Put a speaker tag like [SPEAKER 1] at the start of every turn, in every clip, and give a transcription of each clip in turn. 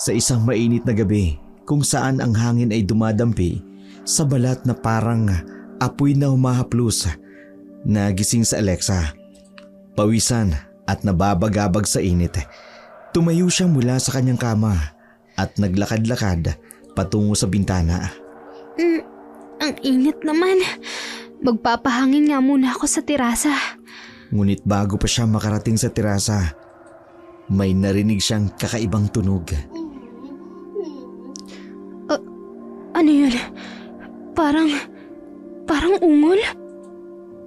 [SPEAKER 1] Sa isang mainit na gabi kung saan ang hangin ay dumadampi sa balat na parang apoy na humahaplos, nagising sa Alexa. Pawisan at nababagabag sa init. Tumayo siya mula sa kanyang kama at naglakad-lakad patungo sa bintana.
[SPEAKER 2] Ang init naman. Magpapahangin nga muna ako sa terasa.
[SPEAKER 1] Ngunit bago pa siya makarating sa terasa, may narinig siyang kakaibang tunog.
[SPEAKER 2] Ano yun? Parang ungol?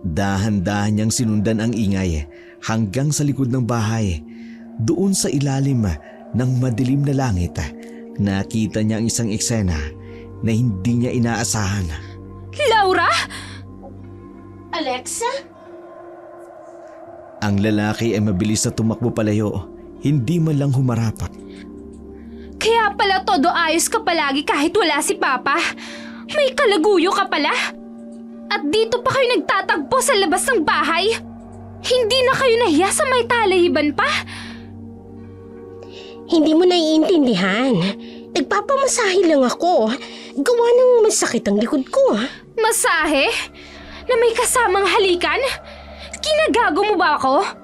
[SPEAKER 1] Dahan-dahan niyang sinundan ang ingay hanggang sa likod ng bahay. Doon sa ilalim ng madilim na langit, nakita niya ang isang eksena na hindi niya inaasahan.
[SPEAKER 2] Laura?
[SPEAKER 3] Alexa?
[SPEAKER 1] Ang lalaki ay mabilis na tumakbo palayo, hindi man lang humarap.
[SPEAKER 2] Kaya pala todo ayos ka palagi kahit wala si Papa? May kalaguyo ka pala? At dito pa kayo nagtatagpo sa labas ng bahay? Hindi na kayo nahiya sa may talahiban pa?
[SPEAKER 3] Hindi mo naiintindihan. Nagpapamasahe lang ako. Gawa ng masakit ang likod ko.
[SPEAKER 2] Masahe? Na may kasamang halikan? Kinagago mo ba ako?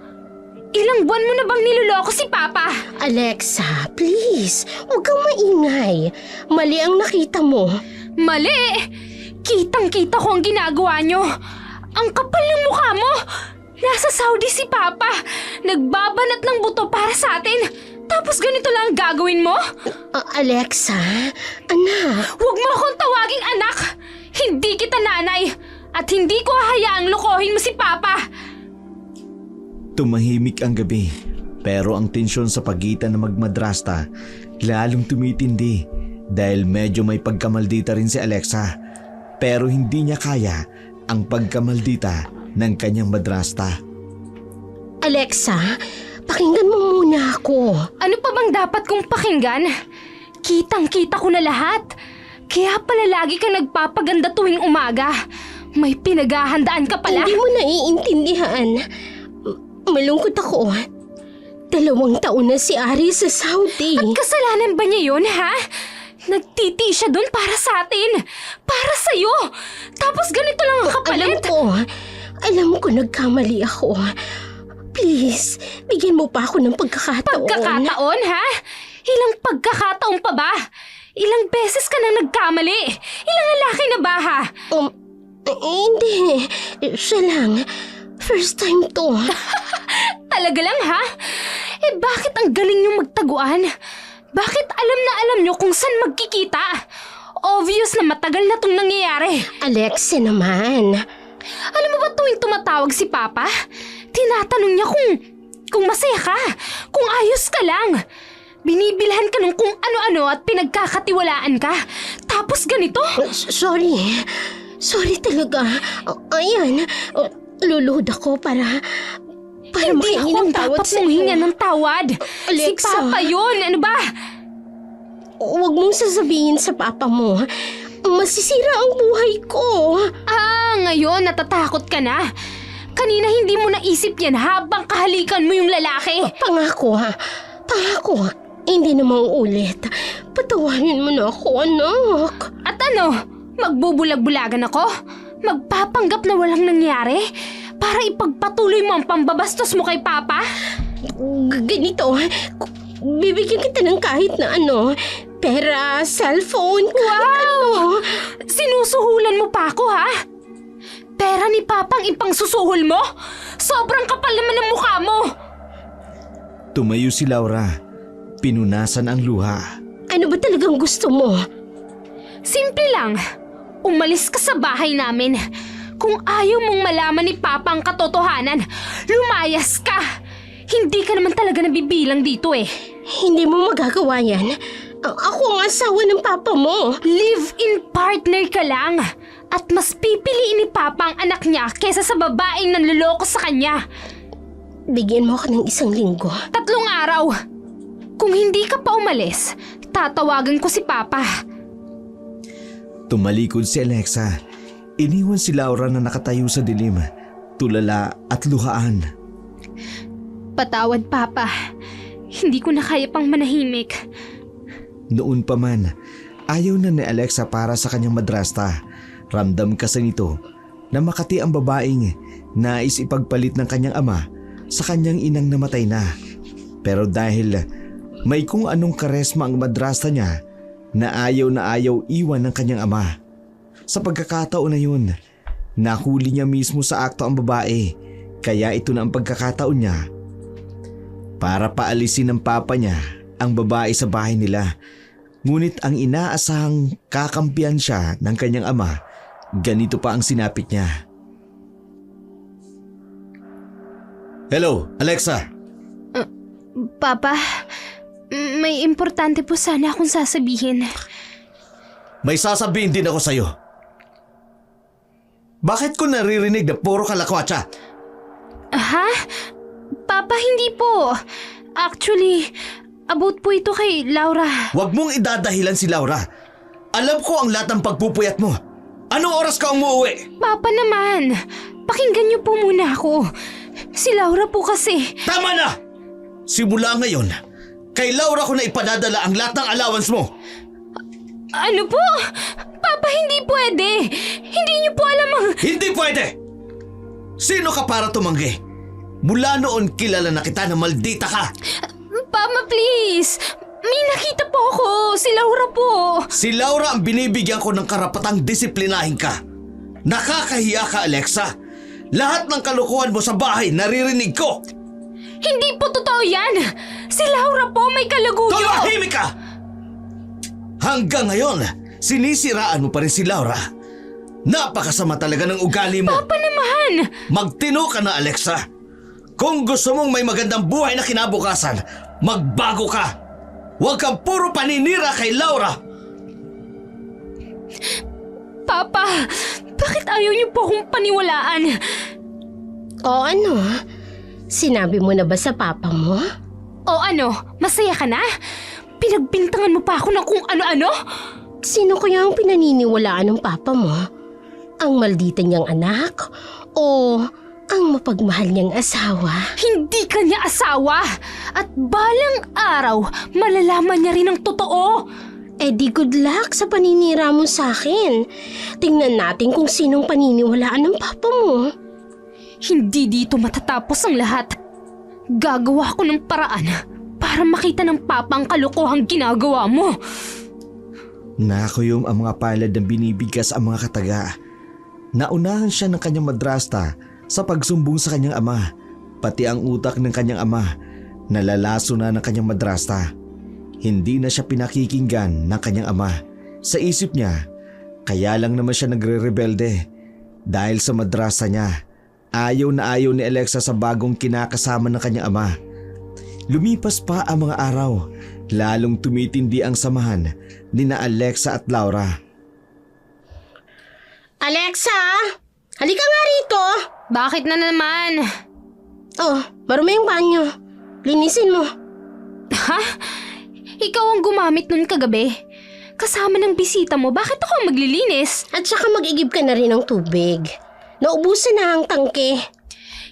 [SPEAKER 2] Ilang buwan mo na bang niloloko si Papa?
[SPEAKER 3] Alexa, please. Huwag kang maingay. Mali ang nakita mo.
[SPEAKER 2] Mali! Kitang-kita ko ang ginagawa nyo. Ang kapal ng mukha mo! Nasa Saudi si Papa. Nagbabanat ng buto para sa atin. Tapos ganito lang ang gagawin mo?
[SPEAKER 3] Alexa, anak.
[SPEAKER 2] Huwag mo akong tawaging anak! Hindi kita nanay! At hindi ko hahayaang lokohin mo si Papa!
[SPEAKER 1] Tumahimik ang gabi, pero ang tensyon sa pagitan ng magmadrasta lalong tumitindi dahil medyo may pagkamaldita rin si Alexa. Pero hindi niya kaya ang pagkamaldita ng kanyang madrasta.
[SPEAKER 3] Alexa, pakinggan mo muna ako.
[SPEAKER 2] Ano pa bang dapat kong pakinggan? Kitang-kita ko na lahat. Kaya pala lagi ka nagpapaganda tuwing umaga. May pinaghahandaan ka pala.
[SPEAKER 3] Hindi mo naiintindihan. Malungkot ako. 2 taon na si Ari sa Saudi.
[SPEAKER 2] At kasalanan ba niya yun, ha? Nagtiti siya doon para sa atin. Para sa'yo. Tapos ganito lang ang kapalit.
[SPEAKER 3] Alam ko nagkamali ako. Please, bigyan mo pa ako ng pagkakataon.
[SPEAKER 2] Pagkakataon, ha? Ilang pagkakataon pa ba? Ilang beses ka na nagkamali? Ilang lalaki na ba, ha?
[SPEAKER 3] Hindi. Siya lang. First time to.
[SPEAKER 2] Talaga lang, ha? Eh bakit ang galing niyong magtaguan? Bakit alam na alam niyo kung saan magkikita? Obvious na matagal na itong nangyayari.
[SPEAKER 3] Alexa naman.
[SPEAKER 2] Alam mo ba tuwing tumatawag si Papa? Tinatanong niya kung masaya ka, kung ayos ka lang. Binibilhan ka ng kung ano-ano at pinagkakatiwalaan ka. Tapos ganito?
[SPEAKER 3] Sorry. Sorry talaga. Ayan. Luluhod ako para
[SPEAKER 2] hindi
[SPEAKER 3] makahingi
[SPEAKER 2] ako
[SPEAKER 3] ng tawad
[SPEAKER 2] dapat
[SPEAKER 3] sa'yo.
[SPEAKER 2] manghinga ng tawad.
[SPEAKER 3] Alexa.
[SPEAKER 2] Si Papa yun. Ano ba?
[SPEAKER 3] Huwag mong sasabihin sa papa mo. Masisira ang buhay ko.
[SPEAKER 2] Ngayon natatakot ka na. Kanina hindi mo naisip yan habang kahalikan mo yung lalaki.
[SPEAKER 3] Pangako ha. Pangako. Hindi na mauulit. Patawarin mo na ako, anak.
[SPEAKER 2] At ano? Magbubulag-bulagan ako? Magpapanggap na walang nangyari? Para ipagpatuloy mo ang pambabastos mo kay Papa?
[SPEAKER 3] Ganito. Bibigyan kita ng kahit na ano. Pera, cellphone,
[SPEAKER 2] Wow! Sinusuhulan mo pa ako, ha? Pera ni Papang ipangsusuhol mo? Sobrang kapal naman ng mukha mo!
[SPEAKER 1] Tumayo si Laura. Pinunasan ang luha.
[SPEAKER 3] Ano ba talagang gusto mo?
[SPEAKER 2] Simple lang. Umalis ka sa bahay namin. Kung ayaw mong malaman ni Papa ang katotohanan, lumayas ka! Hindi ka naman talaga nabibilang dito eh.
[SPEAKER 3] Hindi mo magagawa yan. Ako ang asawa ng papa mo.
[SPEAKER 2] Live-in partner ka lang. At mas pipiliin ni Papa ang anak niya kesa sa babaeng nanloloko sa kanya.
[SPEAKER 3] Bigyan mo ako ng 1 linggo.
[SPEAKER 2] 3 araw. Kung hindi ka pa umalis, tatawagan ko si Papa.
[SPEAKER 1] Tumalikod si Alexa. Iniwan si Laura na nakatayo sa dilim, tulala at luhaan.
[SPEAKER 2] Patawad, Papa. Hindi ko na kaya pang manahimik.
[SPEAKER 1] Noon pa man, ayaw na ni Alexa para sa kanyang madrasta. Ramdam kasi nito na makati ang babaeng nais ipagpalit ng kanyang ama sa kanyang inang namatay na. Pero dahil may kung anong karesma ang madrasta niya na ayaw iwan ng kanyang ama. Sa pagkakataon na yun, nahuli niya mismo sa akto ang babae, kaya ito na ang pagkakataon niya para paalisin ng papa niya ang babae sa bahay nila. Ngunit ang inaasahang kakampihan siya ng kanyang ama, ganito pa ang sinapit niya. Hello, Alexa!
[SPEAKER 2] Papa, may importante po sana akong sasabihin.
[SPEAKER 1] May sasabihin din ako sa'yo. Bakit ko naririnig na puro kalakwatsa?
[SPEAKER 2] Ha? Papa, hindi po. Actually, about po ito kay Laura.
[SPEAKER 1] Huwag mong idadahilan si Laura. Alam ko ang lahat ng pagpupuyat mo. Anong oras ka umuwi?
[SPEAKER 2] Papa naman, pakinggan niyo po muna ako. Si Laura po kasi.
[SPEAKER 1] Tama na! Simula ngayon, kay Laura ko na ipadadala ang lahat ng allowance mo.
[SPEAKER 2] Ano po? Papa, hindi pwede. Hindi niyo po alam ang...
[SPEAKER 1] Hindi pwede! Sino ka para tumanggi? Mula noon kilala na kita na maldita ka.
[SPEAKER 2] Papa, please. May nakita po ako. Si Laura po.
[SPEAKER 1] Si Laura ang binibigyan ko ng karapatang disiplinahin ka. Nakakahiya ka, Alexa. Lahat ng kalokohan mo sa bahay naririnig ko.
[SPEAKER 2] Hindi po totoo yan. Si Laura po may kalaguyo.
[SPEAKER 1] Tumahimik ka! Hanggang ngayon, sinisiraan mo pa rin si Laura. Napakasama talaga ng ugali mo.
[SPEAKER 2] Papa naman.
[SPEAKER 1] Magtino ka na, Alexa. Kung gusto mong may magandang buhay na kinabukasan, magbago ka. Huwag kang puro paninira kay Laura.
[SPEAKER 2] Papa, bakit ayaw niyo po akong paniwalaan?
[SPEAKER 3] O ano? Sinabi mo na ba sa papa mo?
[SPEAKER 2] O ano, masaya ka na? Pinagbintangan mo pa ako ng kung ano-ano?
[SPEAKER 3] Sino kaya ang pinaniniwalaan ng papa mo? Ang maldita niyang anak? O ang mapagmahal niyang asawa?
[SPEAKER 2] Hindi ka niya asawa. At balang araw, malalaman niya rin ang totoo.
[SPEAKER 3] Eh di good luck sa paninira mo sa akin. Tingnan natin kung sinong paniniwalaan ng papa mo.
[SPEAKER 2] Hindi dito matatapos ang lahat. Gagawa ko ng paraan para makita ng papa ang kalokohang ginagawa mo.
[SPEAKER 1] Nakuyom ang mga palad ng binibigkas ang mga kataga. Naunahan siya ng kanyang madrasta sa pagsumbong sa kanyang ama. Pati ang utak ng kanyang ama nalalaso na ng kanyang madrasta. Hindi na siya pinakikinggan ng kanyang ama. Sa isip niya, kaya lang naman siya nagre-rebelde. Dahil sa madrasa niya, ayaw na ayaw ni Alexa sa bagong kinakasama ng kanyang ama. Lumipas pa ang mga araw, lalong tumitindi ang samahan ni na Alexa at Laura.
[SPEAKER 3] Alexa! Halika nga rito!
[SPEAKER 2] Bakit na naman?
[SPEAKER 3] Oh, marumi yung banyo. Linisin mo.
[SPEAKER 2] Ha? Ikaw ang gumamit nun kagabi. Kasama ng bisita mo, bakit ako ang maglilinis?
[SPEAKER 3] At saka mag-igib ka na rin ng tubig. Naubusan na ang tangke.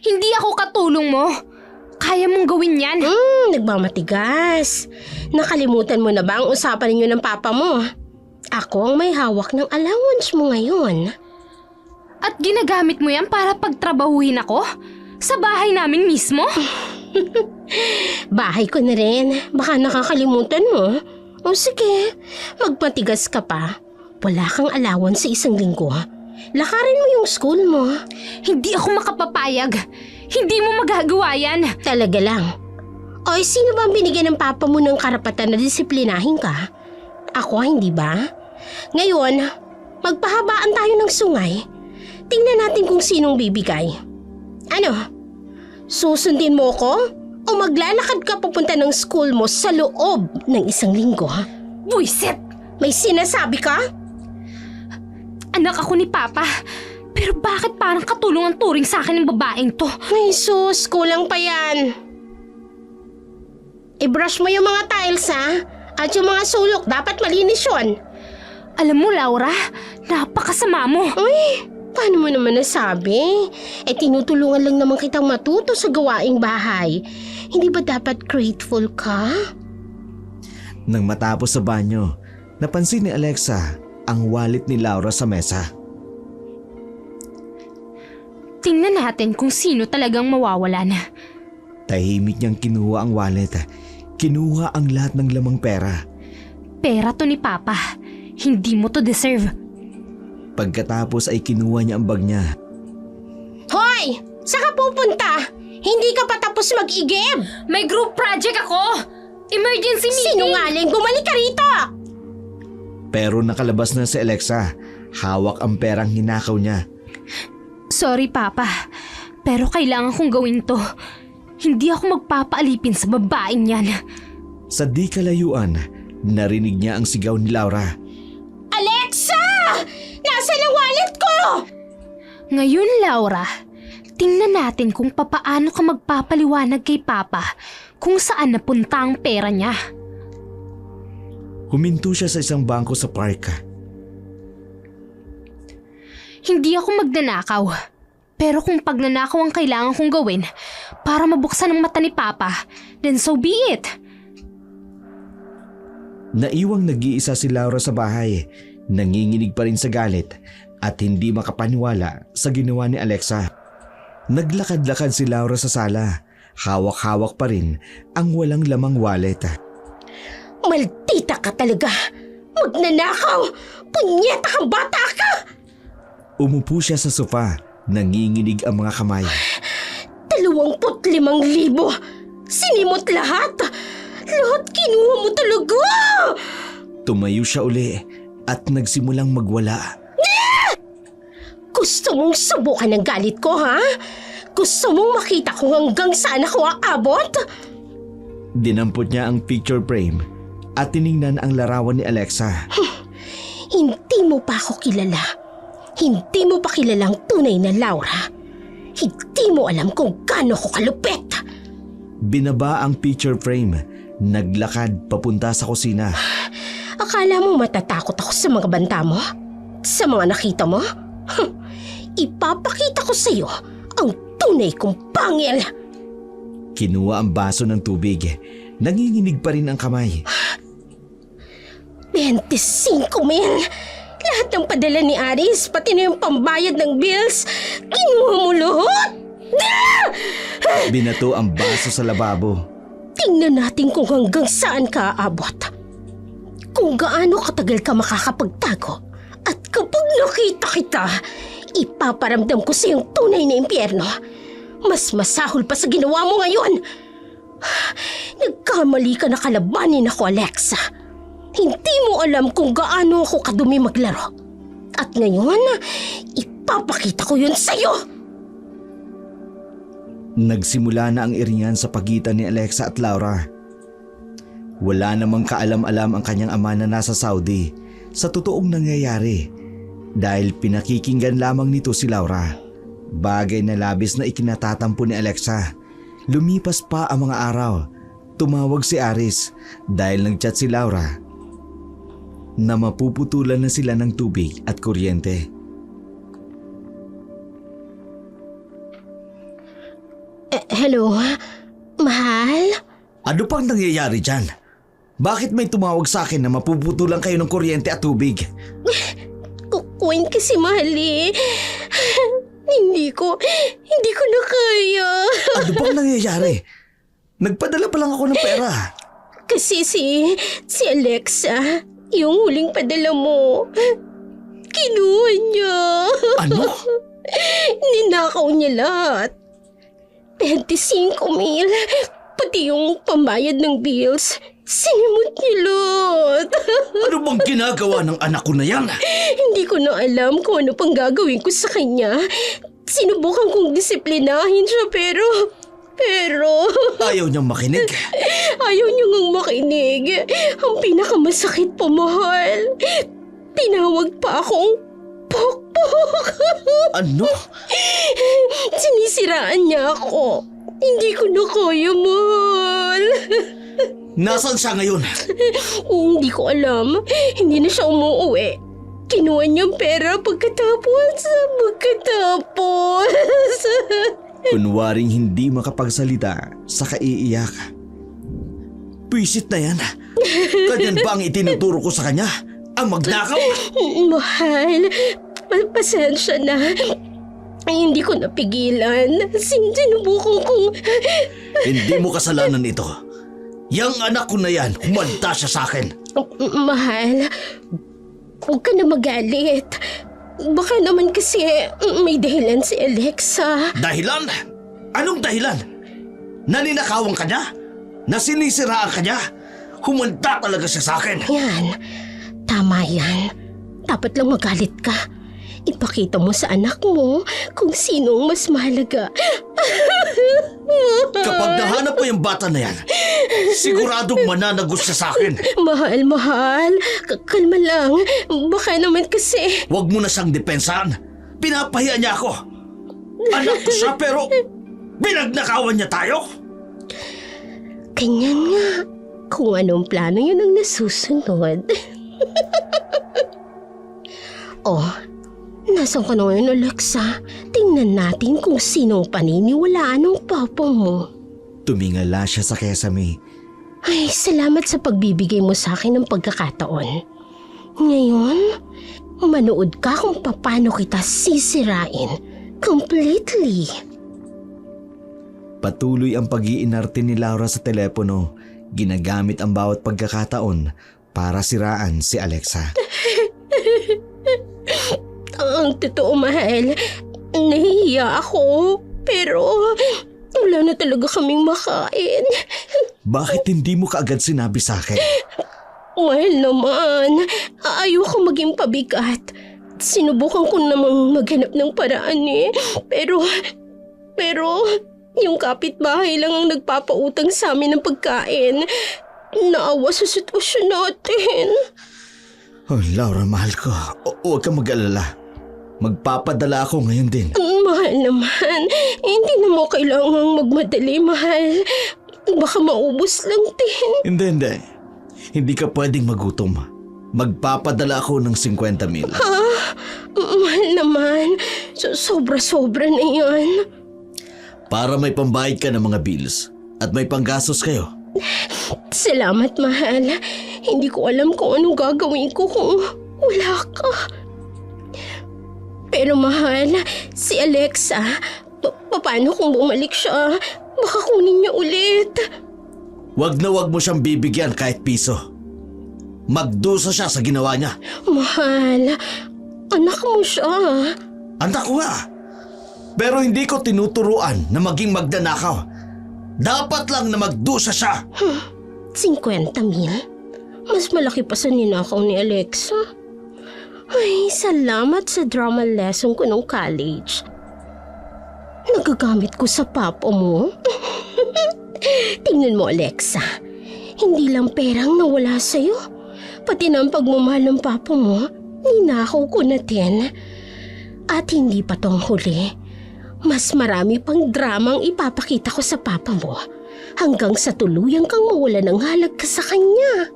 [SPEAKER 2] Hindi ako katulong mo. Kaya mong gawin yan.
[SPEAKER 3] Nagmamatigas. Nakalimutan mo na ba ang usapan ninyo ng papa mo? Ako ang may hawak ng allowance mo ngayon.
[SPEAKER 2] At ginagamit mo yan para pagtrabahuhin ako? Sa bahay namin mismo?
[SPEAKER 3] Bahay ko na rin. Baka nakakalimutan mo. O sige, magmatigas ka pa. Wala kang allowance sa isang linggo. Lakarin mo yung school mo.
[SPEAKER 2] Hindi ako makapapayag. Hindi mo magagawa yan.
[SPEAKER 3] Talaga lang. O sino ba ang binigyan ng papa mo ng karapatan na disiplinahin ka? Ako, hindi ba? Ngayon, magpahabaan tayo ng sungay. Tingnan natin kung sinong bibigay. Ano? Susundin mo ko? O maglalakad ka papunta ng school mo sa loob ng isang linggo?
[SPEAKER 2] Buisit!
[SPEAKER 3] May sinasabi ka?
[SPEAKER 2] Anak ako ni Papa. Pero bakit parang katulong ang turing sa akin ng babaeng to?
[SPEAKER 3] Ay sus, kulang pa yan. I-brush mo yung mga tiles ha? At yung mga sulok, dapat malinis yun.
[SPEAKER 2] Alam mo, Laura, napakasama mo.
[SPEAKER 3] Uy, paano mo naman nasabi? Eh tinutulungan lang naman kitang matuto sa gawaing bahay. Hindi ba dapat grateful ka?
[SPEAKER 1] Nang matapos sa banyo, napansin ni Alexa ang wallet ni Laura sa mesa.
[SPEAKER 2] Tingnan natin kung sino talagang mawawalan.
[SPEAKER 1] Tahimik niyang kinuha ang wallet. Kinuha ang lahat ng lamang pera.
[SPEAKER 2] Pera to ni Papa. Hindi mo to deserve.
[SPEAKER 1] Pagkatapos ay kinuha niya ang bag niya.
[SPEAKER 3] Hoy! Saan ka pupunta? Hindi ka pa tapos mag-igib!
[SPEAKER 2] May group project ako! Emergency meeting!
[SPEAKER 3] Sinungaling! Bumalik ka rito!
[SPEAKER 1] Pero nakalabas na si Alexa. Hawak ang perang hinakaw niya.
[SPEAKER 2] Sorry, Papa. Pero kailangan kong gawin to. Hindi ako magpapaalipin sa babaeng yan.
[SPEAKER 1] Sa di kalayuan, narinig niya ang sigaw ni Laura.
[SPEAKER 3] Alexa! Nasaan ang wallet ko?
[SPEAKER 2] Ngayon, Laura, tingnan natin kung papaano ka magpapaliwanag kay Papa kung saan napunta ang pera niya.
[SPEAKER 1] Huminto siya sa isang bangko sa park.
[SPEAKER 2] Hindi ako magnanakaw. Pero kung pagnanakaw ang kailangan kong gawin para mabuksan ang mata ni Papa, then so be it.
[SPEAKER 1] Naiwang nag-iisa si Laura sa bahay. Nanginginig pa rin sa galit at hindi makapaniwala sa ginawa ni Alexa. Naglakad-lakad si Laura sa sala. Hawak-hawak pa rin ang walang lamang wallet.
[SPEAKER 3] Maldita ka talaga! Magnanakaw! Punyeta kang bata ka!
[SPEAKER 1] Umupo siya sa sofa. Nanginginig ang mga kamay.
[SPEAKER 3] 25,000! Sinimot lahat! Lahat kinuha mo talaga!
[SPEAKER 1] Tumayo siya uli at nagsimulang magwala.
[SPEAKER 3] Gusto mong subukan ang galit ko, ha? Gusto mong makita kung hanggang saan ako aabot?
[SPEAKER 1] Dinampot niya ang picture frame at tiningnan ang larawan ni Alexa.
[SPEAKER 3] Hindi mo pa ako kilala. Hindi mo pa kilala ang tunay na Laura. Hindi mo alam kung gaano ko kalupit.
[SPEAKER 1] Binaba ang picture frame. Naglakad papunta sa kusina.
[SPEAKER 3] Akala mo matatakot ako sa mga banta mo? Sa mga nakita mo? Ipapakita ko sa iyo ang tunay kong pangil.
[SPEAKER 1] Kinuha ang baso ng tubig. Nanginginig pa rin ang kamay.
[SPEAKER 3] 25,000! Lahat ng padala ni Aris, pati na yung pambayad ng bills, kinuha mo lahat!
[SPEAKER 1] Binato ang baso sa lababo.
[SPEAKER 3] Tingnan natin kung hanggang saan ka aabot. Kung gaano katagal ka makakapagtago. At kapag nakita kita, ipaparamdam ko sa iyong tunay na impyerno. Mas masahol pa sa ginawa mo ngayon. Nagkamali ka na kalabanin ako, Alexa. Hindi mo alam kung gaano ako kadumi maglaro. At ngayon, ipapakita ko yun sa'yo.
[SPEAKER 1] Nagsimula na ang iringan sa pagitan ni Alexa at Laura. Wala namang kaalam-alam ang kanyang ama na nasa Saudi sa totoong nangyayari dahil pinakikinggan lamang nito si Laura. Bagay na labis na ikinatatampo ni Alexa. Lumipas pa ang mga araw. Tumawag si Aris dahil nag-chat si Laura na mapuputulan na sila ng tubig at kuryente.
[SPEAKER 3] Hello? Mahal?
[SPEAKER 1] Ano pang nangyayari dyan? Bakit may tumawag sa akin na mapuputulan kayo ng kuryente at tubig?
[SPEAKER 3] Kukuin kasi, mahal eh. Hindi ko na kaya.
[SPEAKER 1] Ano bang nangyayari? Nagpadala pa lang ako ng pera.
[SPEAKER 3] Kasi si Alexa, yung huling padala mo, kinuha niya.
[SPEAKER 1] Ano?
[SPEAKER 3] Ninakaw niya lahat. 25,000, pati yung pambayad ng bills, sinimot niya lahat.
[SPEAKER 1] Ano bang ginagawa ng anak ko na yan?
[SPEAKER 3] Hindi ko na alam kung ano pang gagawin ko sa kanya. Sinubukan kong disiplinahin siya pero...
[SPEAKER 1] Ayaw niyang makinig.
[SPEAKER 3] Ayaw niya ngang makinig. Ang pinakamasakit pa, mahal. Tinawag pa akong pokpok.
[SPEAKER 1] Ano?
[SPEAKER 3] Sinisiraan niya ako. Hindi ko na kaya, mahal.
[SPEAKER 1] Nasaan siya ngayon?
[SPEAKER 3] Hindi ko alam. Hindi na siya umuwi. Kinuha niyang pera pagkatapos.
[SPEAKER 1] Kunwaring hindi makapagsalita sa kaiiyak. Pwisit na yan. Ganyan ba ang itinuturo ko sa kanya? Ang magnakaw?
[SPEAKER 3] Mahal, pasensya na. Ay, hindi ko napigilan. Sinubukan kong...
[SPEAKER 1] Hindi mo kasalanan ito. Yang anak ko na yan, humanda siya sa akin.
[SPEAKER 3] Mahal, huwag ka na magalit. Baka naman kasi may dahilan si Alexa.
[SPEAKER 1] Dahilan? Anong dahilan? Naninakawan ka niya? Nasinisiraan ka niya? Humanda talaga siya sa akin.
[SPEAKER 3] Yan, tama yan. Dapat lang magalit ka. Ipakita mo sa anak mo kung sinong mas mahalaga.
[SPEAKER 1] Kapag nahanap mo yung bata na yan, siguradong mananagot siya sa akin.
[SPEAKER 3] Mahal. Kalma lang. Baka naman kasi...
[SPEAKER 1] Huwag mo na siyang depensahan. Pinapahiya niya ako. Anak ko siya pero pinagnakawan niya tayo.
[SPEAKER 3] Ganyan nga. Kung anong plano yun ang nasusunod. Oh, nasan ka na ngayon, Alexa? Tingnan natin kung sinong paniniwalaan ng papa mo.
[SPEAKER 1] Tumingala siya sa kesame.
[SPEAKER 3] Ay, salamat sa pagbibigay mo sa akin ng pagkakataon. Ngayon, manood ka kung paano kita sisirain. Completely.
[SPEAKER 1] Patuloy ang pag-iinarte ni Laura sa telepono. Ginagamit ang bawat pagkakataon para siraan si Alexa.
[SPEAKER 3] Ang totoo, mahal, nahihiya ako. Pero wala na talaga kaming makain.
[SPEAKER 1] Bakit hindi mo kaagad sinabi sa akin?
[SPEAKER 3] Mahal naman, ayoko maging pabigat. Sinubukan ko namang maghanap ng paraan eh. Pero yung kapitbahay lang ang nagpapautang sa amin ng pagkain. Naawa sa sitwasyon natin.
[SPEAKER 1] Oh, Laura, mahal ko. Huwag kang mag-alala. Magpapadala ako ngayon din.
[SPEAKER 3] Mahal naman, hindi na mo kailangang magmadali, mahal. Baka maubos lang din.
[SPEAKER 1] Hindi. Hindi ka pwedeng magutom. Magpapadala ako ng 50,000.
[SPEAKER 3] Mahal naman, sobra-sobra na yan.
[SPEAKER 1] Para may pambayad ka ng mga bills at may panggastos kayo.
[SPEAKER 3] Salamat, mahal. Hindi ko alam kung anong gagawin ko kung wala ka. Pero mahal, si Alexa, paano kung bumalik siya? Baka kunin niya ulit.
[SPEAKER 1] Wag na wag mo siyang bibigyan kahit piso. Magdusa siya sa ginawa niya.
[SPEAKER 3] Mahal, anak mo siya.
[SPEAKER 1] Anak ko nga. Pero hindi ko tinuturuan na maging magdanakaw. Dapat lang na magdusa siya.
[SPEAKER 3] 50,000? Mas malaki pa sa ninakaw ni Alexa. Ay, salamat sa drama lesson ko nung college. Nagagamit ko sa papa mo. Tingnan mo, Alexa. Hindi lang perang nawala sa'yo. Pati na ang pagmamahal ng papa mo, ninakaw ko na din. At hindi pa tong huli. Mas marami pang dramang ipapakita ko sa papa mo hanggang sa tuluyan kang mawala ng halag ka sa kanya.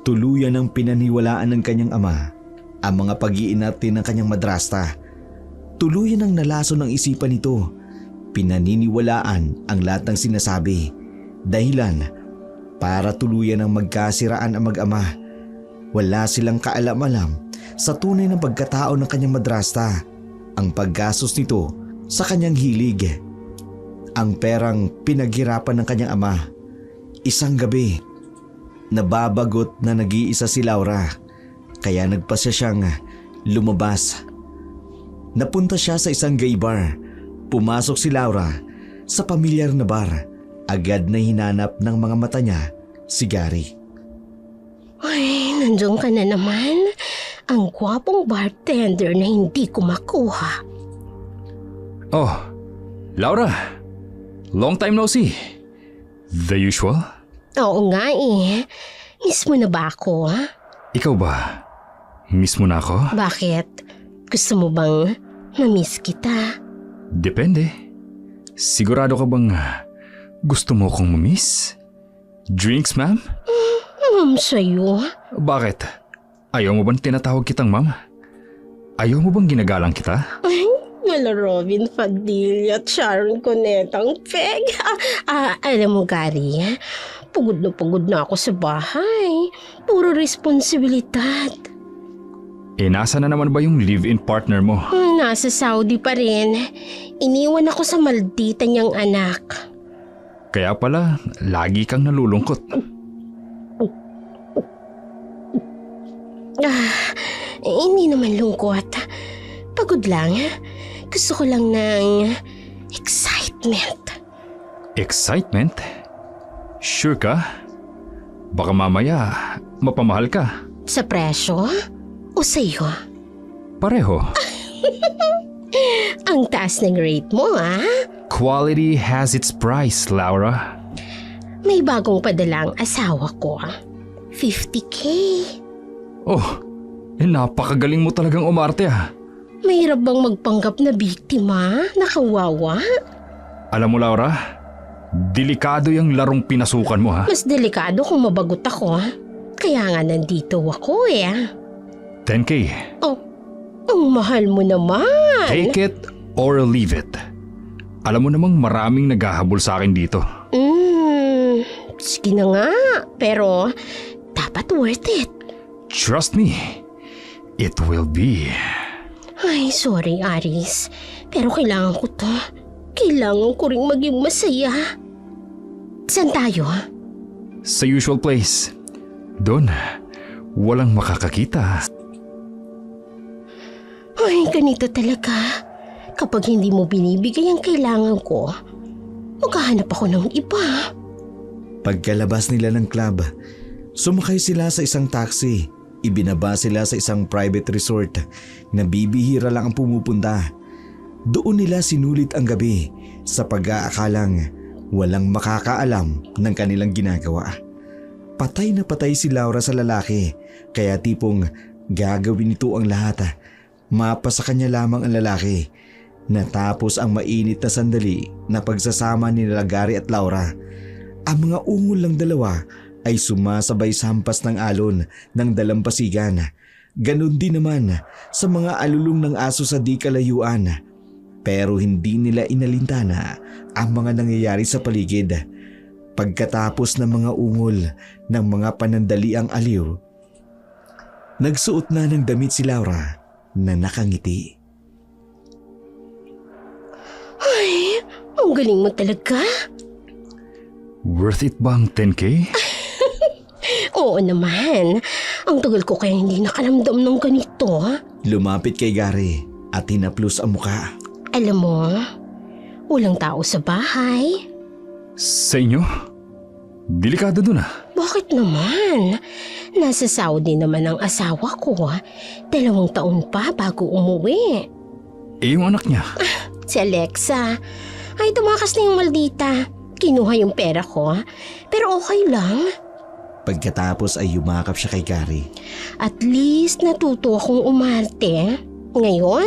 [SPEAKER 1] Tuluyan ang pinaniwalaan ng kanyang ama ang mga pag-iinarte ng kanyang madrasta. Tuluyan ang nalaso ng isipan nito. Pinaniniwalaan ang lahat ng sinasabi. Dahilan para tuluyan ang magkasiraan ang mag-ama. Wala silang kaalam-alam sa tunay na pagkatao ng kanyang madrasta. Ang paggastos nito sa kanyang hilig. Ang perang pinaghirapan ng kanyang ama. Isang gabi, nababagot na nag-iisa si Laura. Kaya nagpasya siyang lumabas. Napunta siya sa isang gay bar. Pumasok si Laura sa pamilyar na bar. Agad na hinanap ng mga mata niya si Gary.
[SPEAKER 3] Ay, nandiyan ka na naman. Ang gwapong bartender na hindi ko makuha.
[SPEAKER 4] Oh, Laura. Long time no see. The usual?
[SPEAKER 3] Oo nga eh. Miss mo na ba ako, ha?
[SPEAKER 4] Ikaw ba? Miss mo na ako?
[SPEAKER 3] Bakit? Gusto mo bang na-miss kita?
[SPEAKER 4] Depende. Sigurado ka bang gusto mo kong ma-miss? Drinks, ma'am?
[SPEAKER 3] Sa'yo?
[SPEAKER 4] Bakit? Ayaw mo bang tinatawag kitang ma'am? Ayaw mo bang ginagalang kita?
[SPEAKER 3] Ay, wala Robin Padilla at Sharon Cunetang Peg. Alam mo, Gary, pagod na ako sa bahay. Puro responsibilidad.
[SPEAKER 4] Nasa na naman ba yung live-in partner mo?
[SPEAKER 3] Nasa Saudi pa rin. Iniwan ako sa maldita niyang anak.
[SPEAKER 4] Kaya pala, lagi kang nalulungkot.
[SPEAKER 3] Hindi naman lungkot. Pagod lang. Gusto ko lang ng excitement.
[SPEAKER 4] Excitement? Sure ka? Baka mamaya, mapamahal ka.
[SPEAKER 3] Sa presyo? O sa'yo?
[SPEAKER 4] Pareho.
[SPEAKER 3] Ang taas ng rate mo, ah.
[SPEAKER 4] Quality has its price, Laura.
[SPEAKER 3] May bagong padala ang asawa ko. 50K.
[SPEAKER 4] Oh, napakagaling mo talagang umarte ah.
[SPEAKER 3] Mahirap bang magpanggap na biktima? Nakawawa?
[SPEAKER 4] Alam mo Laura, delikado yung larong pinasukan mo ha.
[SPEAKER 3] Mas delikado kung mabagot ako. Kaya nga nandito ako eh.
[SPEAKER 4] 10K.
[SPEAKER 3] Oh, ang mahal mo naman.
[SPEAKER 4] Take it or leave it. Alam mo namang maraming naghahabol sa akin dito.
[SPEAKER 3] Sige na nga. Pero dapat worth it.
[SPEAKER 4] Trust me, it will be.
[SPEAKER 3] Ay, sorry Aris. Pero kailangan ko to. Kailangan ko ring maging masaya. Saan tayo?
[SPEAKER 4] Sa usual place. Doon, walang makakakita.
[SPEAKER 3] Ay, ganito talaga. Kapag hindi mo binibigay ang kailangan ko, maghahanap ako ng iba.
[SPEAKER 1] Pagkalabas nila ng club, sumakay sila sa isang taxi. Ibinaba sila sa isang private resort na bibihira lang ang pumupunta. Doon nila sinulit ang gabi sa pag-aakalang walang makakaalam ng kanilang ginagawa. Patay na patay si Laura sa lalaki, kaya tipong gagawin nito ang lahat. Mapa sa kanya lamang ang lalaki. Natapos ang mainit na sandali na pagsasama ni Gary at Laura. Ang mga ungol lang dalawa ay sumasabay sa hampas ng alon ng dalampasigan. Ganon din naman sa mga alulong ng aso sa di kalayuan. Pero hindi nila inalintana ang mga nangyayari sa paligid. Pagkatapos ng mga ungol ng mga panandaliang aliw, nagsuot na ng damit si Laura na nakangiti.
[SPEAKER 3] Ay, ang galing mo talaga.
[SPEAKER 4] Worth it bang 10K?
[SPEAKER 3] Oo naman. Ang tagal ko kaya hindi nakaramdam ng ganito.
[SPEAKER 1] Lumapit kay Gary at hinaplos ang muka.
[SPEAKER 3] Alam mo, walang tao sa bahay.
[SPEAKER 4] Sa inyo? Delikado dun ah.
[SPEAKER 3] Bakit naman? Nasa Saudi naman ang asawa ko. 2 taon pa bago umuwi.
[SPEAKER 4] Yung anak niya?
[SPEAKER 3] Si Alexa. Ay, tumakas na yung maldita. Kinuha yung pera ko. Pero okay lang.
[SPEAKER 1] Pagkatapos ay yumakap siya kay Gary.
[SPEAKER 3] At least natuto akong umarte. Ngayon,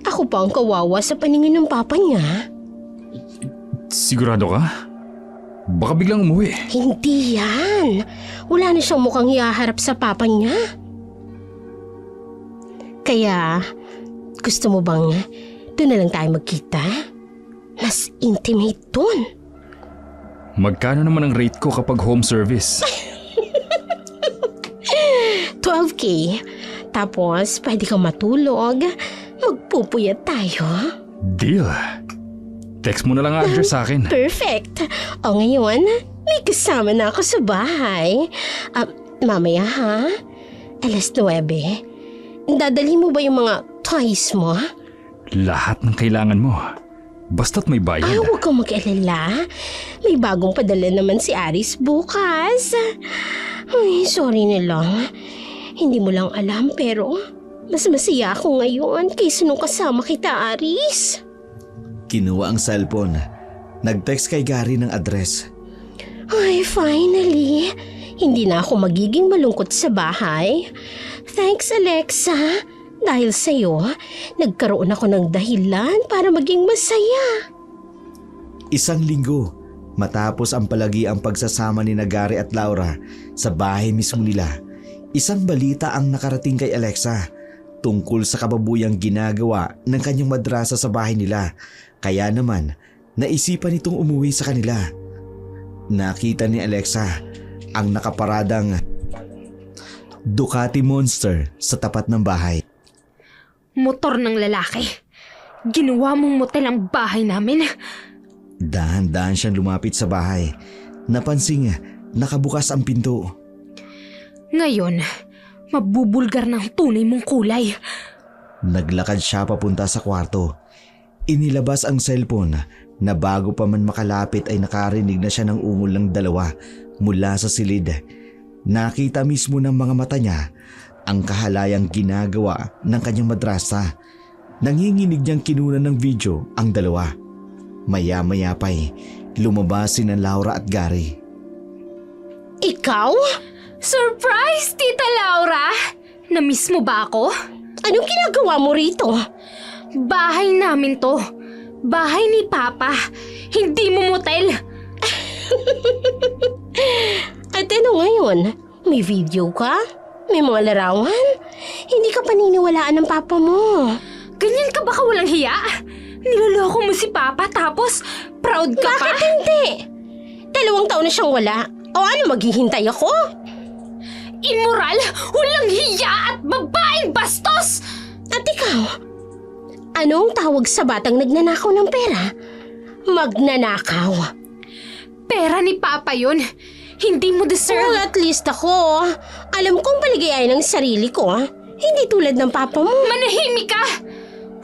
[SPEAKER 3] ako pa ang kawawa sa paningin ng papa niya.
[SPEAKER 4] Sigurado ka? Baka biglang umuwi.
[SPEAKER 3] Hindi yan. Wala na siyang mukhang ihaharap sa papa niya. Kaya, gusto mo bang doon na lang tayo magkita? Mas intimate doon.
[SPEAKER 4] Magkano naman ang rate ko kapag home service?
[SPEAKER 3] 12K. Tapos, pwede kang matulog. Magpupuyat tayo.
[SPEAKER 4] Deal. Text mo na lang ang address sa akin.
[SPEAKER 3] Perfect. O ngayon, may kasama na ako sa bahay. Mamaya ha? 9:00. Dadali mo ba yung mga toys mo?
[SPEAKER 4] Lahat ng kailangan mo. Basta't may bayad.
[SPEAKER 3] Huwag kang mag-alala. May bagong padala naman si Aris bukas. Ay, sorry na lang. Hindi mo lang alam pero mas masaya ako ngayon kaysa nung kasama kita, Aris.
[SPEAKER 1] Kinuha ang cellphone. Nag-text kay Gary ng address.
[SPEAKER 3] Ay, finally. Hindi na ako magiging malungkot sa bahay. Thanks, Alexa. Dahil sa'yo, nagkaroon ako ng dahilan para maging masaya.
[SPEAKER 1] 1 linggo matapos ang palagiang pagsasama ni Gary at Laura sa bahay mismo nila, isang balita ang nakarating kay Alexa tungkol sa kababuyang ginagawa ng kanyang madrasa sa bahay nila. Kaya naman, naisipan nitong umuwi sa kanila. Nakita ni Alexa ang nakaparadang Ducati Monster sa tapat ng bahay.
[SPEAKER 2] Motor ng lalaki. Ginawa mong motel ang bahay namin.
[SPEAKER 1] Dahan-dahan siyang lumapit sa bahay. Napansing nakabukas ang pinto.
[SPEAKER 2] Ngayon, mabubulgar ng tunay mong kulay.
[SPEAKER 1] Naglakad siya papunta sa kwarto. Inilabas ang cellphone na bago pa man makalapit ay nakarinig na siya ng ungol ng dalawa mula sa silid. Nakita mismo ng mga mata niya ang kahalayang ginagawa ng kanyang madrasta. Nanginginig niyang kinunan ng video ang dalawa. Maya-maya pa'y lumabas sina Laura at Gary.
[SPEAKER 3] Ikaw?
[SPEAKER 2] Surprise, Tita Laura! Na-miss mo ba ako?
[SPEAKER 3] Anong ginagawa mo rito?
[SPEAKER 2] Bahay namin to. Bahay ni Papa. Hindi mo motel.
[SPEAKER 3] At ano ngayon? May video ka? May mga larawan? Hindi ka paniniwalaan ng papa mo.
[SPEAKER 2] Ganyan ka ba kawalang hiya? Niloloko mo si Papa tapos proud ka pa?
[SPEAKER 3] Bakit hindi? 2 taon na siyang wala. O ano, maghihintay ako?
[SPEAKER 2] Immoral, walang hiya at babaeng bastos!
[SPEAKER 3] At ikaw? Anong tawag sa batang nagnanakaw ng pera? Magnanakaw.
[SPEAKER 2] Pera ni Papa yun. Hindi mo deserve.
[SPEAKER 3] Well, at least ako, alam kong paligayahin ng sarili ko. Hindi tulad ng papa mo.
[SPEAKER 2] Manahimik ka!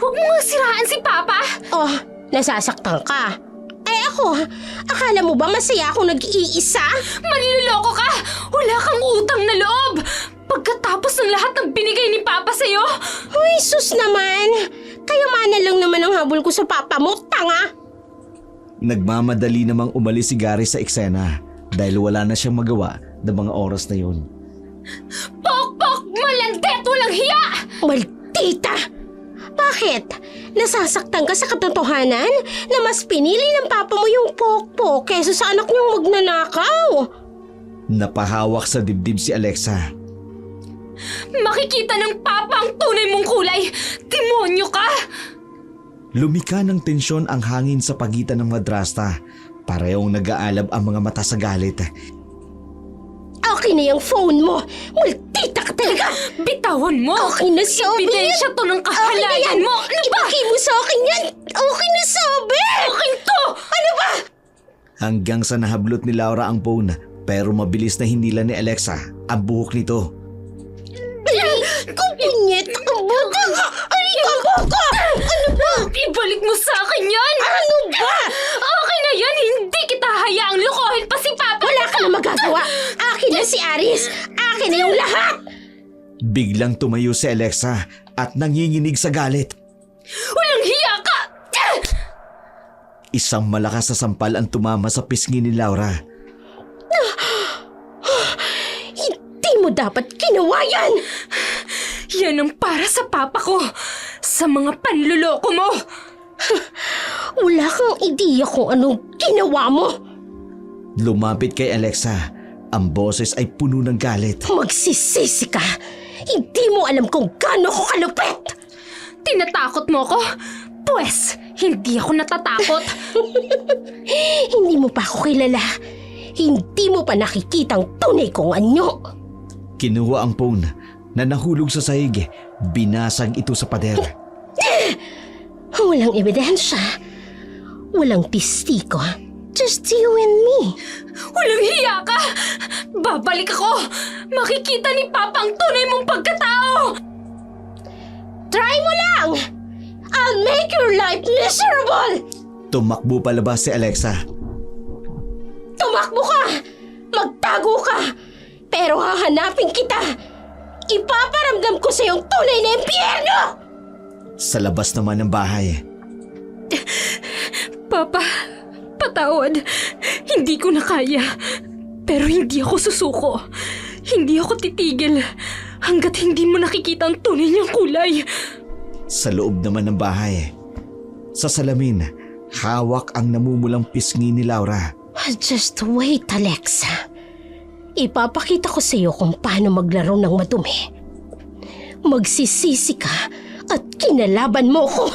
[SPEAKER 2] Huwag mo nga siraan si Papa!
[SPEAKER 3] Oh, nasasaktan ka. Eh ako, akala mo ba masaya akong nag-iisa?
[SPEAKER 2] Maniloloko ka! Wala kang utang na loob! Pagkatapos ng lahat ng binigay ni Papa sa'yo!
[SPEAKER 3] Uy, sus naman! Kayamanan lang naman ang habol ko sa papa mo, tanga!
[SPEAKER 1] Nagmamadali namang umalis si Gary sa eksena dahil wala na siyang magawa ng mga oras na yun.
[SPEAKER 2] Pok-pok! Malandet! Walang hiya!
[SPEAKER 3] Maldita! Bakit? Nasasaktan ka sa katotohanan na mas pinili ng papa mo yung pokpok kaysa sa anak niyong magnanakaw?
[SPEAKER 1] Napahawak sa dibdib si Alexa.
[SPEAKER 2] Makikita ng Papa ang tunay mong kulay! Demonyo ka!
[SPEAKER 1] Lumika ng tensyon ang hangin sa pagitan ng madrasta. Parehong nag-aalab ang mga mata sa galit.
[SPEAKER 3] Okay na yung phone mo! Maldita ka talaga!
[SPEAKER 2] Bitawan mo!
[SPEAKER 3] Okay na sabi!
[SPEAKER 2] Ebidensya to ng kahalayan mo! Ano ba?
[SPEAKER 3] Ibigay mo sa akin yan! Okay na sabi!
[SPEAKER 2] Akin to!
[SPEAKER 3] Ano ba?
[SPEAKER 1] Hanggang sa nahablot ni Laura ang phone pero mabilis na hinila ni Alexa ang buhok nito.
[SPEAKER 3] Kupinyet! Ang buka! Ay, ang buka! Ano ba?
[SPEAKER 2] Ibalik mo sa akin yan!
[SPEAKER 3] Ano ba?
[SPEAKER 2] Okay na yan! Hindi kita hayaang lukohin pa si Papa!
[SPEAKER 3] Wala ka na magagawa! Akin na si Aris! Akin na yung lahat!
[SPEAKER 1] Biglang tumayo si Alexa at nanginginig sa galit.
[SPEAKER 2] Walang hiya ka!
[SPEAKER 1] Isang malakas na sampal ang tumama sa pisngi ni Laura.
[SPEAKER 3] Hindi mo dapat ginawa yan!
[SPEAKER 2] Yan ang para sa Papa ko! Sa mga panluloko mo!
[SPEAKER 3] Wala kang ideya kung anong ginawa mo!
[SPEAKER 1] Lumapit kay Alexa. Ang boses ay puno ng galit.
[SPEAKER 3] Magsisisi ka! Hindi mo alam kung gaano ko kalupit!
[SPEAKER 2] Tinatakot mo ko? Pwes, hindi ako natatakot.
[SPEAKER 3] Hindi mo pa ako kilala. Hindi mo pa nakikitang tunay kong anyo.
[SPEAKER 1] Kinuha ang phone na nahulog sa sahig. Binasag ito sa pader.
[SPEAKER 3] Walang ebidensya. Walang testigo. Just you and me.
[SPEAKER 2] Walang hiya ka! Babalik ako! Makikita ni Papa ang tunay mong pagkatao!
[SPEAKER 3] Try mo lang! I'll make your life miserable!
[SPEAKER 1] Tumakbo palabas si Alexa.
[SPEAKER 3] Tumakbo ka! Magtago ka! Pero hahanapin kita! Ipaparamdam ko sa iyong tunay na impyerno!
[SPEAKER 1] Sa labas naman ng bahay.
[SPEAKER 2] Papa, patawad. Hindi ko na kaya. Pero hindi ako susuko. Hindi ako titigil hanggat hindi mo nakikita ang tunay niyang kulay.
[SPEAKER 1] Sa loob naman ng bahay. Sa salamin, hawak ang namumulang pisngi ni Laura.
[SPEAKER 3] Just wait, Alexa. Ipapakita ko sa iyo kung paano maglaro ng madumi. Magsisisi ka at kinalaban mo ko.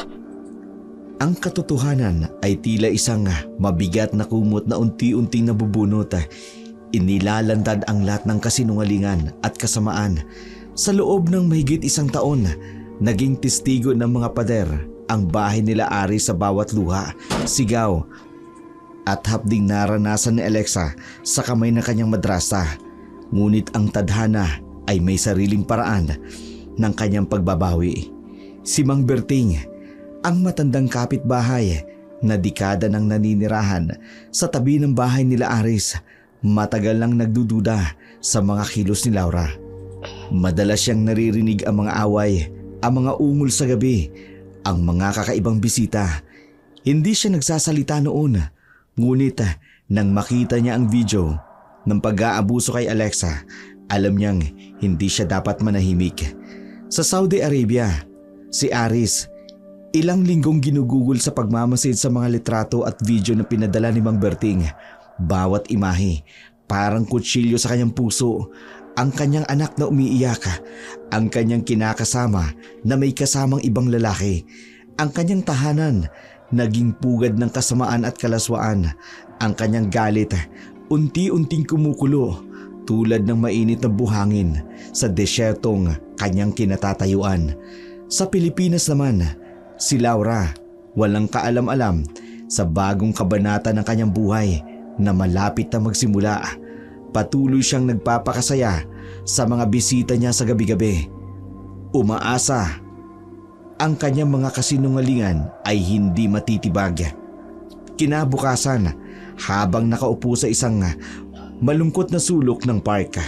[SPEAKER 1] Ang katotohanan ay tila isang mabigat na kumot na unti-unting nabubunot. Inilalantad ang lahat ng kasinungalingan at kasamaan. Sa loob ng mahigit 1 taon, naging testigo ng mga pader ang bahay nila Aris sa bawat luha, sigaw at hapding naranasan ni Alexa sa kamay ng kanyang madrasta. Ngunit ang tadhana ay may sariling paraan ng kanyang pagbabawi. Si Mang Berting, ang matandang kapitbahay na dekada nang naninirahan sa tabi ng bahay nila Aris, matagal nang nagdududa sa mga kilos ni Laura. Madalas siyang naririnig ang mga away, ang mga ungol sa gabi, ang mga kakaibang bisita. Hindi siya nagsasalita noon, ngunit nang makita niya ang video ng pag-aabuso kay Alexa, alam niyang hindi siya dapat manahimik. Sa Saudi Arabia, si Aris, ilang linggong ginugugol sa pagmamasid sa mga litrato at video na pinadala ni Mang Berting. Bawat imahe, parang kutsilyo sa kanyang puso. Ang kanyang anak na umiiyak, ang kanyang kinakasama na may kasamang ibang lalaki, ang kanyang tahanan naging pugad ng kasamaan at kalaswaan, ang kanyang galit unti-unting kumukulo tulad ng mainit na buhangin sa desyertong kanyang kinatatayuan. Sa Pilipinas naman, si Laura walang kaalam-alam sa bagong kabanata ng kanyang buhay na malapit na magsimula. Patuloy siyang nagpapakasaya sa mga bisita niya sa gabi-gabi. Umaasa ang kanyang mga kasinungalingan ay hindi matitibag. Kinabukasan, habang nakaupo sa isang malungkot na sulok ng park,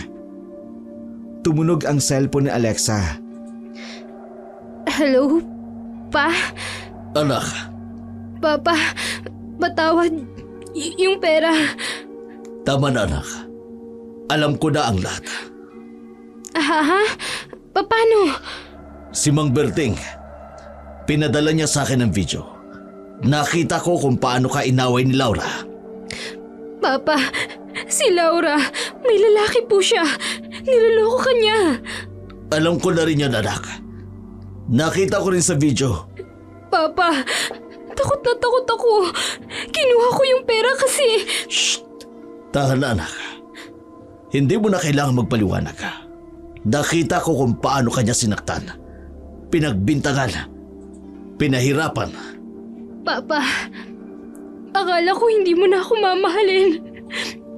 [SPEAKER 1] tumunog ang cellphone ni Alexa.
[SPEAKER 2] Hello, Pa?
[SPEAKER 1] Anak,
[SPEAKER 2] Papa, patawad. Yung pera.
[SPEAKER 1] tama na anak. Alam ko na ang lahat.
[SPEAKER 2] Ha? Paano?
[SPEAKER 1] Si Mang Berting, pinadala niya sa akin ang video. Nakita ko kung paano ka inaway ni Laura.
[SPEAKER 2] Papa, si Laura, may lalaki po siya. Niloloko ka niya.
[SPEAKER 1] Alam ko na rin yan anak. Nakita ko rin sa video.
[SPEAKER 2] Papa, takot na takot ako. Kinuha ko yung pera kasi...
[SPEAKER 1] Shh! Tahan na anak. Hindi mo na kailangan magpaliwanag. Nakita ko kung paano kanya sinaktan. Pinagbintangan. Pinahirapan.
[SPEAKER 2] Papa, akala ko hindi mo na ako mamahalin.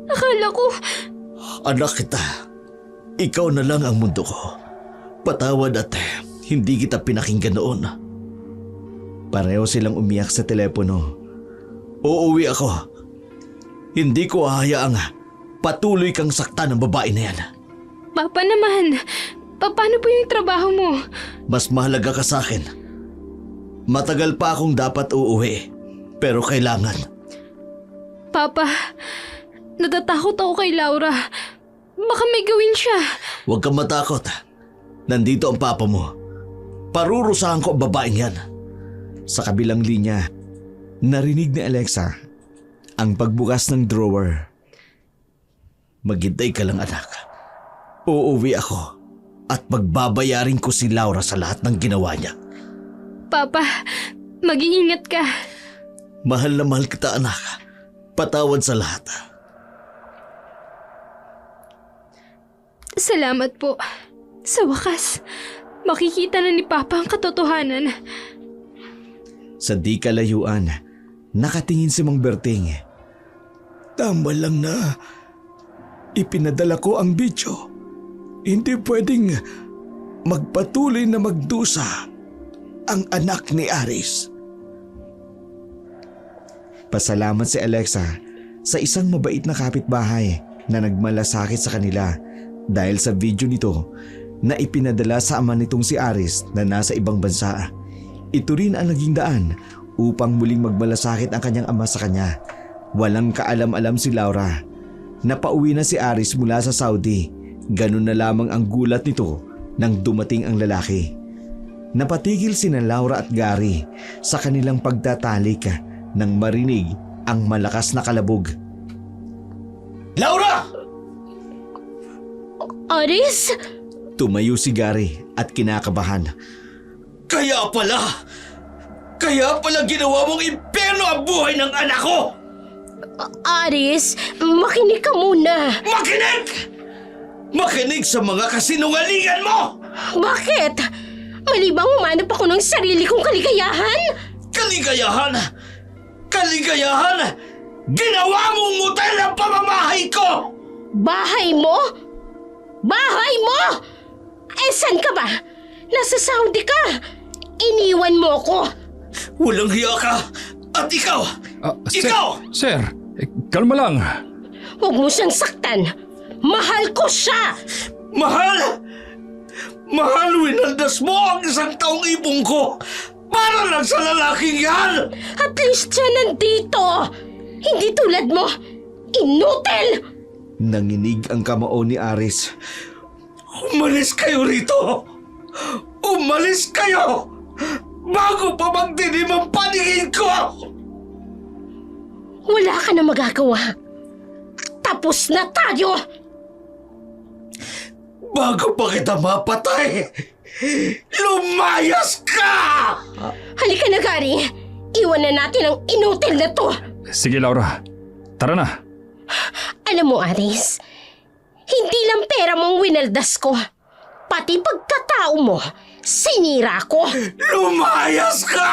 [SPEAKER 2] Akala ko...
[SPEAKER 1] Anak kita, ikaw na lang ang mundo ko. Patawad at hindi kita pinakinggan noon. Pareho silang umiyak sa telepono. Uuwi ako. Hindi ko hahayaang patuloy kang saktan ng babae na yan.
[SPEAKER 2] Papa naman, paano po yung trabaho mo?
[SPEAKER 1] Mas mahalaga ka sa akin. Matagal pa akong dapat uuwi, pero kailangan.
[SPEAKER 2] Papa, natatakot ako kay Laura. Baka may gawin siya.
[SPEAKER 1] Huwag kang matakot. Nandito ang papa mo. Parurusahan ko ang babaeng yan. Sa kabilang linya, narinig ni Alexa ang pagbukas ng drawer. Maghintay ka lang anak. Uuwi ako at pagbabayarin ko si Laura sa lahat ng ginawa niya.
[SPEAKER 2] Papa, mag-iingat ka.
[SPEAKER 1] Mahal na mahal kita anak. Patawad sa lahat.
[SPEAKER 2] Salamat po. Sa wakas, makikita na ni Papa ang katotohanan.
[SPEAKER 1] Sa di kalayuan, nakatingin si Mang Berting. Tama lang na ipinadala ko ang video. Hindi pwedeng magpatuloy na magdusa ang anak ni Aris. Pasalamat si Alexa sa isang mabait na kapitbahay na nagmalasakit sa kanila dahil sa video nito na ipinadala sa ama nitong si Aris na nasa ibang bansa. Ito rin ang naging daan upang muling magmalasakit ang kanyang ama sa kanya. Walang kaalam-alam si Laura. Napauwi na si Aris mula sa Saudi. Ganun na lamang ang gulat nito nang dumating ang lalaki. Napatigil sina Laura at Gary sa kanilang pagtatalik nang marinig ang malakas na kalabog. Laura!
[SPEAKER 3] Aris?
[SPEAKER 1] Tumayo si Gary at kinakabahan. Kaya pala ginawa mong impyerno ang buhay ng anak ko!
[SPEAKER 3] Aris, makinig ka muna.
[SPEAKER 1] Makinig! Makinig sa mga kasinungalingan mo!
[SPEAKER 3] Bakit? Mali bang umanap ako ng sarili kong kaligayahan?
[SPEAKER 1] Kaligayahan! Kaligayahan! Ginawa mong motel ang pamamahay ko!
[SPEAKER 3] Bahay mo? Bahay mo? Eh, saan ka ba? Nasa Saudi ka. Iniwan mo ko.
[SPEAKER 1] Walang hiya ka! At ikaw! Ikaw!
[SPEAKER 4] Sir, kalma lang.
[SPEAKER 3] Huwag mo siyang saktan. Mahal ko siya.
[SPEAKER 1] Mahal! Mahal, winaldas mo ang isang taong ibong ko para lang sa lalaking yan!
[SPEAKER 3] At least siya nandito. Hindi tulad mo. Inutil!
[SPEAKER 1] Nanginig ang kamao ni Aris. Umalis kayo rito! Umalis kayo! Bago pa magdilim ang paningin ko!
[SPEAKER 3] Wala ka na magagawa. Tapos na tayo.
[SPEAKER 1] Bago pa kita mapatay, lumayas ka!
[SPEAKER 3] Halika na, Gary. Iwan na natin ang inutil na to.
[SPEAKER 4] Sige, Laura. Tara na.
[SPEAKER 3] Alam mo, Aris, hindi lang pera mong winaldas ko. Pati pagkatao mo, sinira ko.
[SPEAKER 1] Lumayas ka!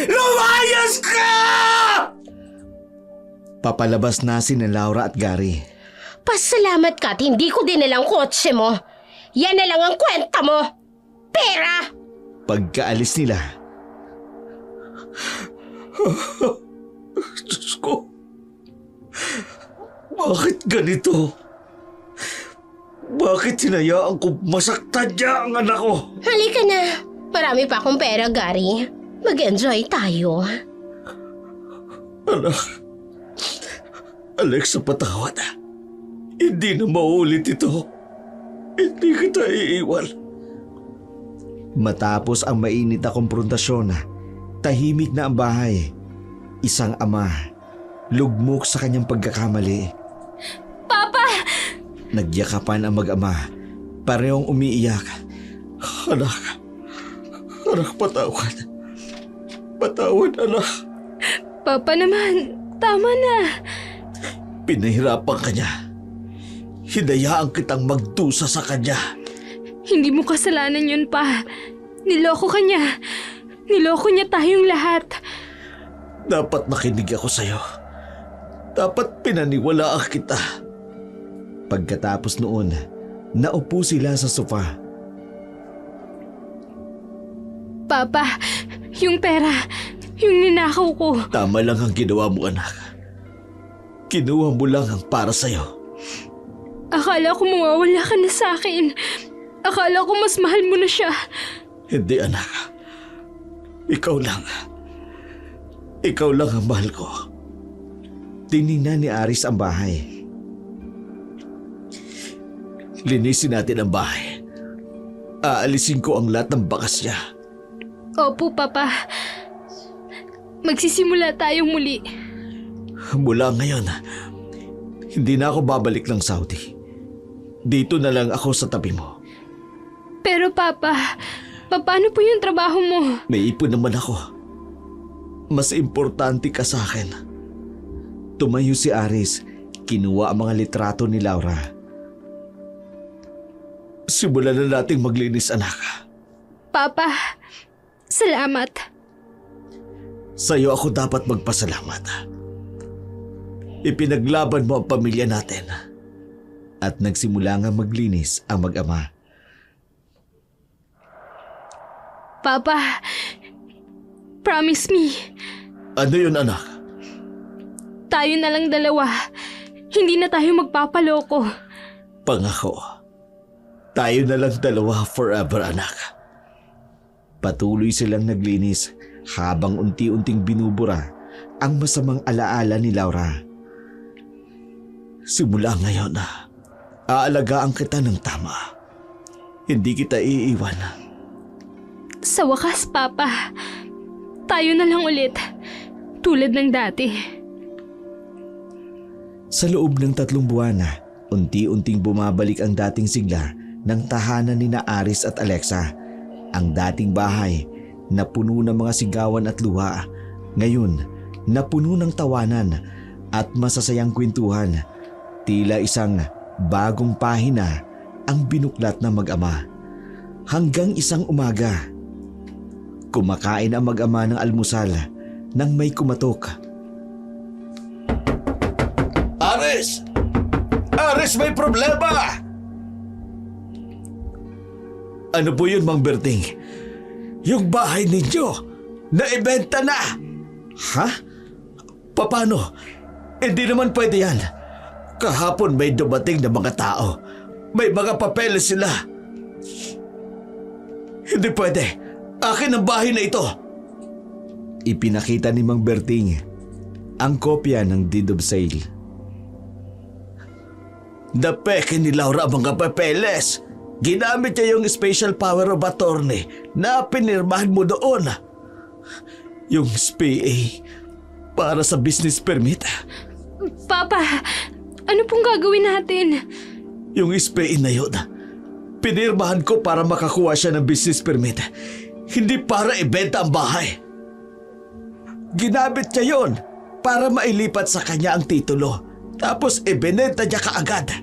[SPEAKER 1] Lumayas ka! Papalabas na si Laura at Gary.
[SPEAKER 3] Pasalamat ka at hindi ko dinalang kotse mo. Yan na lang ang kwenta mo. Pera!
[SPEAKER 1] Pagkaalis nila, Diyos ko, bakit ganito? Bakit hinayaan ko masaktan niya ang anak ko?
[SPEAKER 3] Halika na. Marami pa akong pera, Gary. Mag-enjoy tayo.
[SPEAKER 1] Anak, Alexa, patawad. Hindi na maulit ito. Hindi kita iiwan. Matapos ang mainit na komprontasyon, tahimik na ang bahay. Isang ama, lugmok sa kanyang pagkakamali.
[SPEAKER 2] Papa!
[SPEAKER 1] Nagyakapan ang mag-ama, parehong umiiyak. Anak, patawad. Patawad, anak.
[SPEAKER 2] Papa naman, tama na.
[SPEAKER 1] Pinahirapan ka niya. Hinayaan kitang magdusa sa kanya.
[SPEAKER 2] Hindi mo kasalanan yun, pa. Niloko ka niya. Niloko niya tayong lahat.
[SPEAKER 1] Dapat makinig ako sa'yo. Dapat pinaniwalaan kita. Pagkatapos noon, naupo sila sa sofa.
[SPEAKER 2] Papa, yung pera, yung ninakaw ko.
[SPEAKER 1] Tama lang ang ginawa mo, anak. Kinuha mo lang ang para sa'yo.
[SPEAKER 2] Akala ko mawawala ka na sa akin. Akala ko mas mahal mo na siya.
[SPEAKER 1] Hindi, anak. Ikaw lang. Ikaw lang ang mahal ko. Tiningnan ni Aris ang bahay. Linisin natin ang bahay. Aalisin ko ang lahat ng bakas niya.
[SPEAKER 2] Opo, Papa. Magsisimula tayong muli.
[SPEAKER 1] Mula ngayon, hindi na ako babalik ng Saudi. Dito na lang ako sa tabi mo.
[SPEAKER 2] Pero Papa, paano po yung trabaho mo?
[SPEAKER 1] May ipon naman ako. Mas importante ka sa akin. Tumayo si Aris, kinuha ang mga litrato ni Laura. Simulan na nating maglinis, anak.
[SPEAKER 2] Papa, salamat.
[SPEAKER 1] Sa'yo ako dapat magpasalamat. Ipinaglaban mo ang pamilya natin. At nagsimula nga maglinis ang mag-ama.
[SPEAKER 2] Papa, promise me,
[SPEAKER 1] Ano yun, anak?
[SPEAKER 2] tayo na lang dalawa. Hindi na tayo magpapaloko.
[SPEAKER 1] Pangako. Tayo na lang dalawa forever, anak. Patuloy silang naglinis habang unti-unting binubura ang masamang alaala ni Laura. Simula ngayon, aalagaan kita ng tama. Hindi kita iiwan.
[SPEAKER 2] Sa wakas, Papa, tayo na lang ulit. Tulad ng dati.
[SPEAKER 1] Sa loob ng 3 buwan, unti-unting bumabalik ang dating sigla ng tahanan ni Aris at Alexa. Ang dating bahay na puno ng mga sigawan at luha, ngayon na puno ng tawanan at masasayang kwentuhan. Tila isang bagong pahina ang binuklat ng mag-ama. Hanggang isang umaga, kumakain ang mag-ama ng almusal nang may kumatok. Aris! Aris, may problema! Ano po yun, Mang Berting? Yung bahay ninyo, naibenta na! Ha? Paano? Hindi naman pwede yan. Kahapon may dumating na mga tao. May mga papeles sila. Hindi pwede. Akin ang bahay na ito. Ipinakita ni Mang Berting ang kopya ng deed of sale. Napeke ni Laura ang mga papeles. Ginamit niya yung special power of attorney na pinirmahan mo doon. Yung SPA para sa business permit.
[SPEAKER 2] Papa, ano pong gagawin natin?
[SPEAKER 1] Yung SPA na yun, pinirmahan ko para makakuha siya ng business permit. Hindi para ibenta ang bahay. Ginamit niya yon para mailipat sa kanya ang titulo. Tapos ibinenta niya kaagad.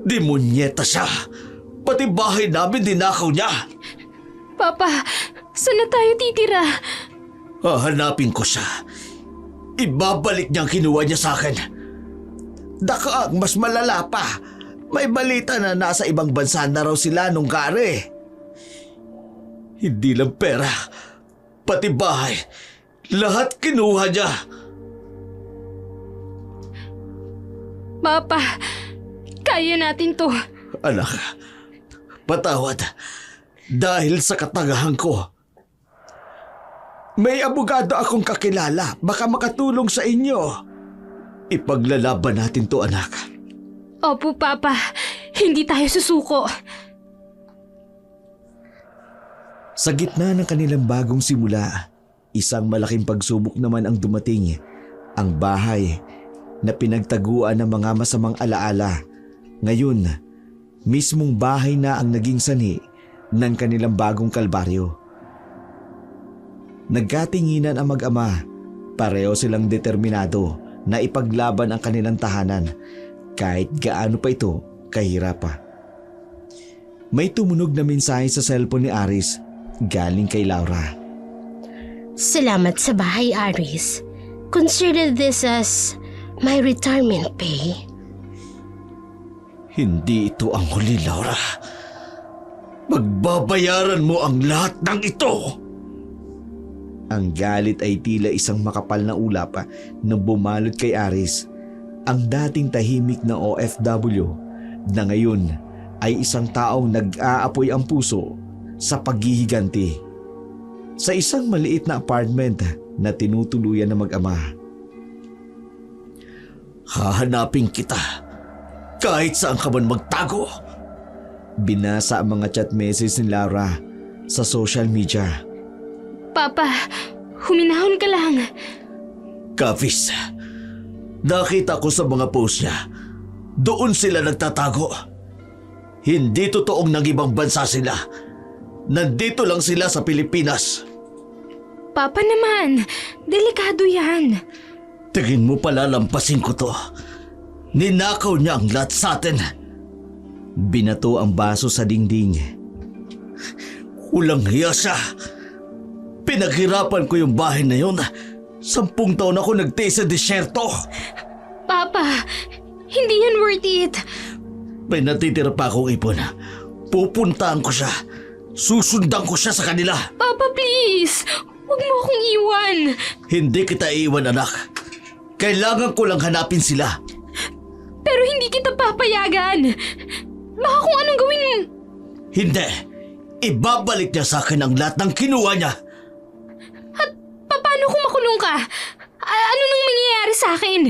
[SPEAKER 1] Demunyeta siya. Pati bahay namin dinakaw niya.
[SPEAKER 2] Papa, saan na tayo titira?
[SPEAKER 1] Hahanapin ko siya. Ibabalik niya ang kinuha niya sa akin. Dakaang mas malala pa. May balita na nasa ibang bansa na raw sila nung gari. Hindi lang pera, pati bahay. Lahat kinuha niya.
[SPEAKER 2] Papa, kaya natin to.
[SPEAKER 1] Anak, patawad. Dahil sa katagahan ko. May abogado akong kakilala. Baka makatulong sa inyo. Ipaglalaban natin to, anak.
[SPEAKER 2] Opo, Papa. Hindi tayo susuko.
[SPEAKER 1] Sa gitna ng kanilang bagong simula, isang malaking pagsubok naman ang dumating. Ang bahay na pinagtaguan ng mga masamang alaala. Ngayon, mismong bahay na ang naging sanhi ng kanilang bagong kalbaryo. Nagkatinginan ang mag-ama. Pareho silang determinado na ipaglaban ang kanilang tahanan kahit gaano pa ito kahirap pa. May tumunog na mensahe sa cellphone ni Aris galing kay Laura.
[SPEAKER 3] Salamat sa bahay, Aris. Consider this as my retirement pay.
[SPEAKER 1] Hindi ito ang huli, Laura. Magbabayaran mo ang lahat ng ito. Ang galit ay tila isang makapal na ulap na bumalot kay Aris. Ang dating tahimik na OFW na ngayon ay isang taong nag-aapoy ang puso sa paghihiganti. Sa isang maliit na apartment na tinutuluyan ng mag-ama. Hahanapin kita kahit saan ka man magtago. Binasa ang mga chat message ni Laura sa social media.
[SPEAKER 2] Papa, huminahon ka lang.
[SPEAKER 1] Kavis, nakita ko sa mga post niya. Doon sila nagtatago. Hindi totoong nang ibang bansa sila. Nandito lang sila sa Pilipinas.
[SPEAKER 2] Papa naman, delikado yan.
[SPEAKER 1] Tingin mo pala lampasin ko to. Ninakaw niya ang lahat sa atin. Binato ang baso sa dingding. Ulang hiya siya. Pinaghirapan ko yung bahay na yun. 10 taon ako nagtiis sa disyerto.
[SPEAKER 2] Papa, hindi yan worth it.
[SPEAKER 1] May natitira pa akong ipon. Pupuntahan ko siya. Susundan ko siya sa kanila.
[SPEAKER 2] Papa, please. Huwag mo akong iwan.
[SPEAKER 1] Hindi kita iiwan, anak. Kailangan ko lang hanapin sila.
[SPEAKER 2] Pero hindi kita papayagan. Baka kung anong gawin mo.
[SPEAKER 1] Hindi. Ibabalik niya sa akin ang lahat ng kinuha niya.
[SPEAKER 2] At paano kung makulong ka? Ano nang mangyayari sa akin?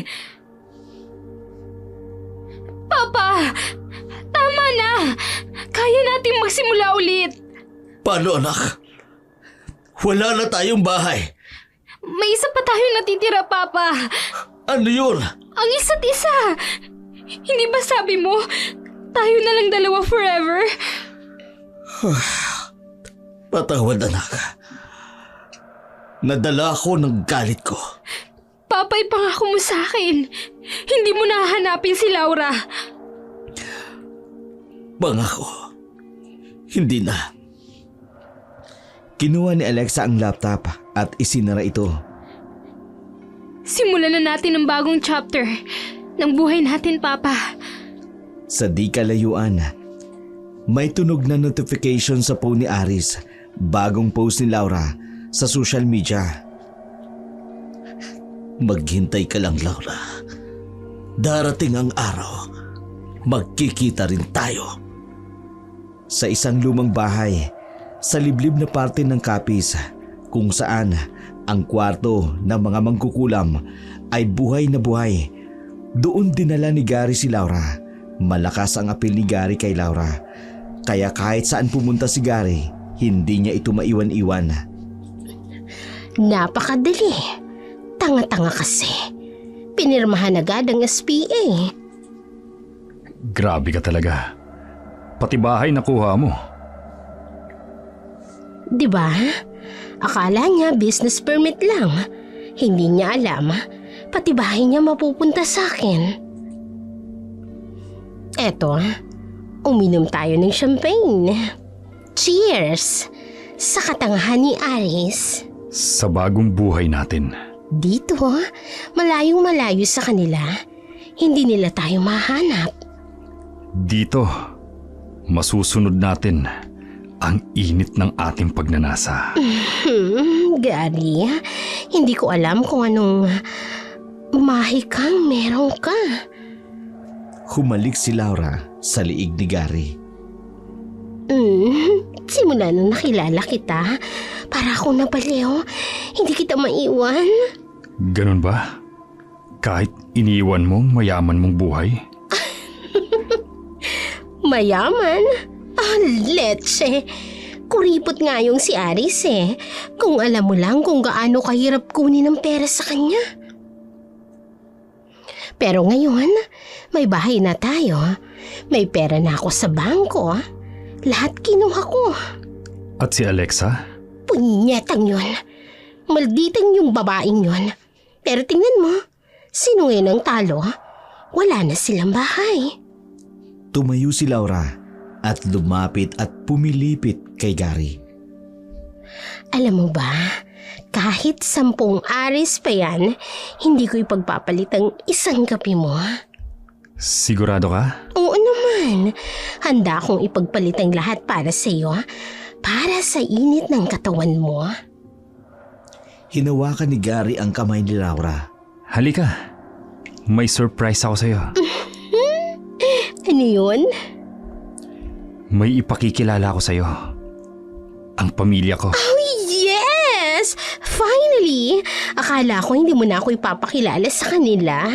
[SPEAKER 2] Papa, tama na. Kaya nating magsimula ulit.
[SPEAKER 1] Paano, anak? Wala na tayong bahay.
[SPEAKER 2] May isa pa tayong natitira, Papa.
[SPEAKER 1] Ano yun?
[SPEAKER 2] Ang isa't isa. Hindi ba sabi mo, tayo na lang dalawa forever?
[SPEAKER 1] Patawad, anak. Nadala ako ng galit ko.
[SPEAKER 2] Papa, ipangako mo sa akin. Hindi mo nahanapin si Laura.
[SPEAKER 1] Pangako, hindi na. Kinuha ni Alexa ang laptop at isinara ito.
[SPEAKER 2] Simulan na natin ang bagong chapter ng buhay natin, Papa.
[SPEAKER 1] Sa di kalayuan, may tunog na notification sa phone ni Aris. Bagong post ni Laura sa social media. Maghintay ka lang, Laura. Darating ang araw. Magkikita rin tayo. Sa isang lumang bahay, sa liblib na parte ng Capiz, kung saan ang kwarto ng mga mangkukulam ay buhay na buhay. Doon dinala ni Gary si Laura. Malakas ang apil ni Gary kay Laura. Kaya kahit saan pumunta si Gary, hindi niya ito maiwan-iwan.
[SPEAKER 3] Napakadali. Tanga-tanga kasi. Pinirmahan agad ang SPA.
[SPEAKER 4] Grabe ka talaga. Pati bahay nakuha mo.
[SPEAKER 3] Diba? Akala niya business permit lang. Hindi niya alam, pati bahay niya mapupunta sa akin. Eto, uminom tayo ng champagne. Cheers! Sa katangahan ni Aris.
[SPEAKER 4] Sa bagong buhay natin.
[SPEAKER 3] Dito, malayong malayo sa kanila. Hindi nila tayo mahanap.
[SPEAKER 4] Dito, masusunod natin ang init ng ating pagnanasa.
[SPEAKER 3] Gary, hindi ko alam kung anong mahikang meron ka.
[SPEAKER 1] Humalik si Laura sa liig ni Gary.
[SPEAKER 3] Simula nung nakilala kita, para akong nabaliw. Hindi kita maiwan.
[SPEAKER 4] Ganun ba? Kahit iniwan mong mayaman mong buhay?
[SPEAKER 3] Mayaman? Leche. Kuripot nga yung si Aris eh. Kung alam mo lang kung gaano kahirap kunin ang pera sa kanya. Pero ngayon, may bahay na tayo. May pera na ako sa bangko. Lahat kinuha ko.
[SPEAKER 4] At si Alexa?
[SPEAKER 3] Punyetang yun. Malditang yung babaeng yun. Pero tingnan mo, sino ngayon ang talo? Wala na silang bahay.
[SPEAKER 1] Tumayo si Laura at lumapit at pumilipit kay Gary.
[SPEAKER 3] Alam mo ba, kahit 10 aris pa yan, hindi ko ipagpapalit ang isang kape mo.
[SPEAKER 4] Sigurado ka?
[SPEAKER 3] Oo naman. Handa akong ipagpalit ang lahat para sa iyo. Para sa init ng katawan mo.
[SPEAKER 1] Hinawakan ni Gary ang kamay ni Laura.
[SPEAKER 4] Halika. May surprise ako sa'yo.
[SPEAKER 3] Ano yun?
[SPEAKER 4] May ipakikilala ko sa'yo. Ang pamilya ko.
[SPEAKER 3] Oh yes! Finally! Akala ko hindi mo na ako ipapakilala sa kanila.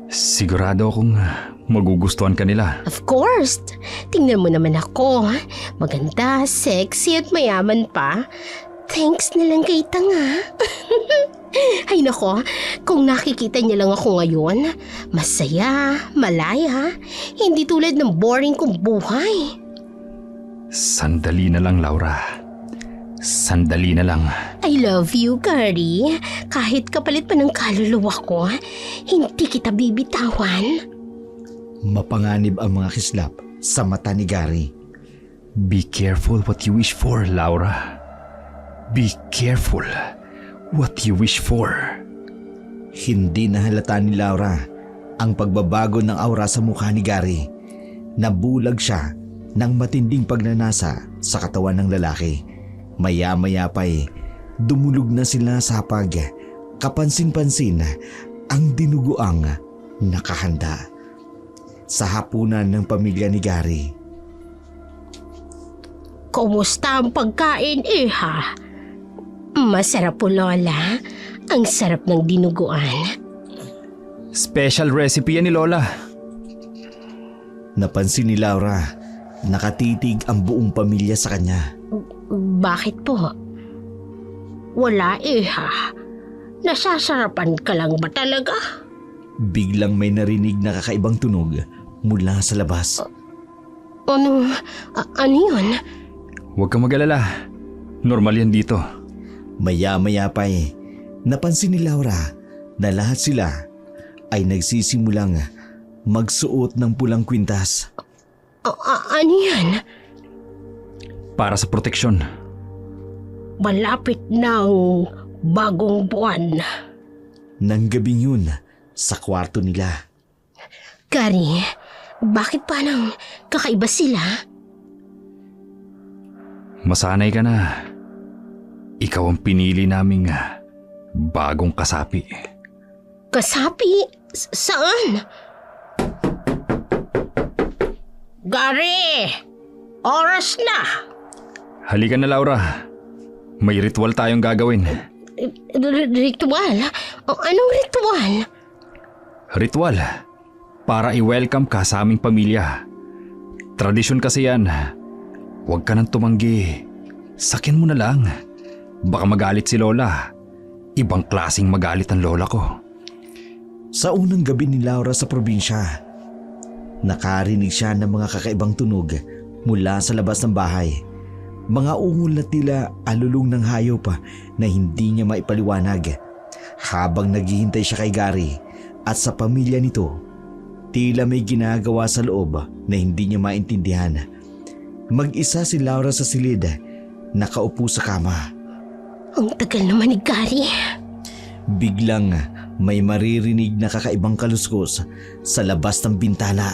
[SPEAKER 4] Sigurado akong magugustuhan ka nila.
[SPEAKER 3] Of course! Tingnan mo naman ako. Maganda, sexy at mayaman pa. Thanks na lang kay tanga. Ay nako, kung nakikita niya lang ako ngayon, masaya, malaya, hindi tulad ng boring kong buhay.
[SPEAKER 4] Sandali na lang, Laura. Sandali na lang.
[SPEAKER 3] I love you, Gary. Kahit kapalit pa ng kaluluwa ko, hindi kita bibitawan.
[SPEAKER 1] Mapanganib ang mga kislap sa mata ni Gary.
[SPEAKER 4] Be careful what you wish for, Laura. Be careful what you wish for.
[SPEAKER 1] Hindi nahalata ni Laura ang pagbabago ng aura sa mukha ni Gary. Nabulag siya ng matinding pagnanasa sa katawan ng lalaki. Maya-maya pa'y dumulog na sila sa hapag. Kapansin-pansin ang dinuguang nakahanda sa hapunan ng pamilya ni Gary.
[SPEAKER 3] Kumusta ang pagkain, ha? Masarap po, Lola. Ang sarap ng dinuguan.
[SPEAKER 4] Special recipe yan ni Lola.
[SPEAKER 1] Napansin ni Laura, nakatitig ang buong pamilya sa kanya.
[SPEAKER 3] Bakit po? Wala, ha? Nasasarapan ka lang ba talaga?
[SPEAKER 1] Biglang may narinig na kakaibang tunog mula sa labas.
[SPEAKER 3] Ano yun?
[SPEAKER 4] Huwag kang mag-alala. Normal yan dito.
[SPEAKER 1] Maya-maya pa'y napansin ni Laura na lahat sila ay nagsisimulang magsuot ng pulang kwintas.
[SPEAKER 3] Ano yan?
[SPEAKER 4] Para sa proteksyon.
[SPEAKER 3] Malapit ng bagong buwan.
[SPEAKER 1] Nang gabing yun sa kwarto nila.
[SPEAKER 3] Gary, bakit parang kakaiba sila?
[SPEAKER 4] Masanay ka na. Ikaw ang pinili naming bagong kasapi.
[SPEAKER 3] Kasapi? Saan? Gary! Oras na!
[SPEAKER 4] Halika na, Laura. May ritual tayong gagawin.
[SPEAKER 3] Ritual? Anong ritual?
[SPEAKER 4] Ritual para i-welcome ka sa aming pamilya. Tradisyon kasi yan. Huwag ka nang tumanggi. Sakin mo na lang. Baka magalit si Lola. Ibang klaseng magalit ang lola ko.
[SPEAKER 1] Sa unang gabi ni Laura sa probinsya, nakarinig siya ng mga kakaibang tunog mula sa labas ng bahay. Mga ungol na tila alulong ng hayop na hindi niya maipaliwanag. Habang naghihintay siya kay Gary at sa pamilya nito, tila may ginagawa sa loob na hindi niya maintindihan. Mag-isa si Laura sa silid, nakaupo sa kama.
[SPEAKER 3] Ang tagal naman ni Gary.
[SPEAKER 1] Biglang may maririnig na kakaibang kaluskos sa labas ng bintana.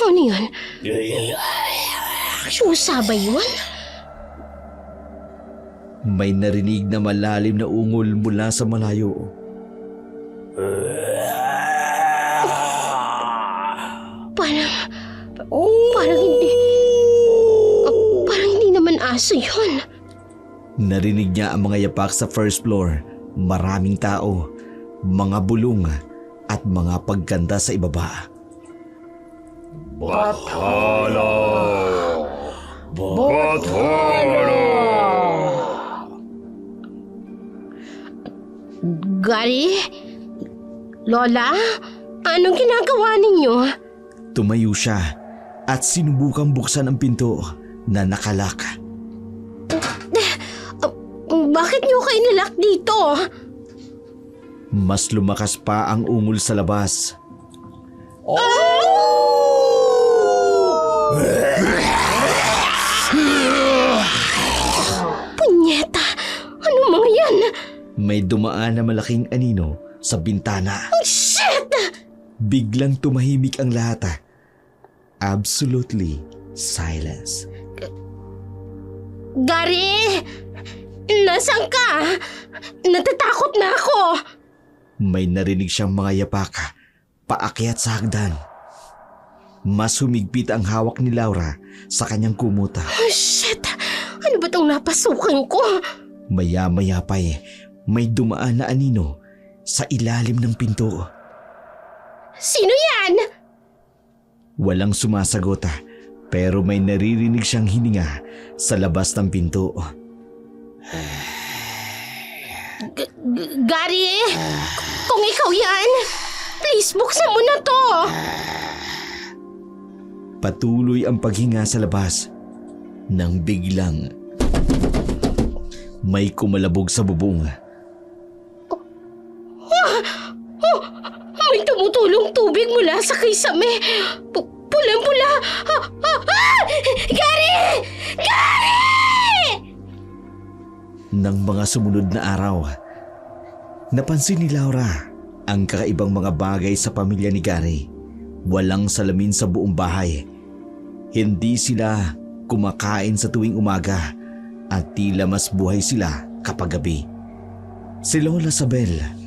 [SPEAKER 3] Ano yun? Susa ba yun?
[SPEAKER 1] May narinig na malalim na ungol mula sa malayo.
[SPEAKER 3] Parang hindi naman aso yun.
[SPEAKER 1] Narinig niya ang mga yapak sa first floor. Maraming tao, mga bulong at mga pagkanta sa ibaba.
[SPEAKER 4] Bathala! Bathala!
[SPEAKER 3] Gary? Lola? Anong ginagawa ninyo?
[SPEAKER 1] Tumayo siya at sinubukang buksan ang pinto na nakalak.
[SPEAKER 3] Bakit niyo kayo nilak dito?
[SPEAKER 1] Mas lumakas pa ang ungol sa labas.
[SPEAKER 3] Punyeta! Anong mga yan?
[SPEAKER 1] May dumaan na malaking anino sa bintana.
[SPEAKER 3] Shit!
[SPEAKER 1] Biglang tumahimik ang lahat. Absolutely silence.
[SPEAKER 3] Gary! Nasaan ka? Natatakot na ako!
[SPEAKER 1] May narinig siyang mga yapak paakyat sa hagdan. Mas humigpit ang hawak ni Laura sa kanyang kumuta.
[SPEAKER 3] Oh, shit! Ano ba itong napasukan ko?
[SPEAKER 1] Maya-maya pa may dumaan na anino sa ilalim ng pinto.
[SPEAKER 3] Sino yan?
[SPEAKER 1] Walang sumasagot pero may naririnig siyang hininga sa labas ng pinto.
[SPEAKER 3] Gary! Kung ikaw yan, please buksan mo na to!
[SPEAKER 1] Patuloy ang paghinga sa labas nang biglang may kumalabog sa bubong.
[SPEAKER 3] May tumutulong tubig mula sa kisame. Pulang-pula. Gary! Gary!
[SPEAKER 1] Nang mga sumunod na araw, napansin ni Laura ang kakaibang mga bagay sa pamilya ni Gary. Walang salamin sa buong bahay. Hindi sila kumakain sa tuwing umaga at tila mas buhay sila kapag gabi. Si Lola Sabel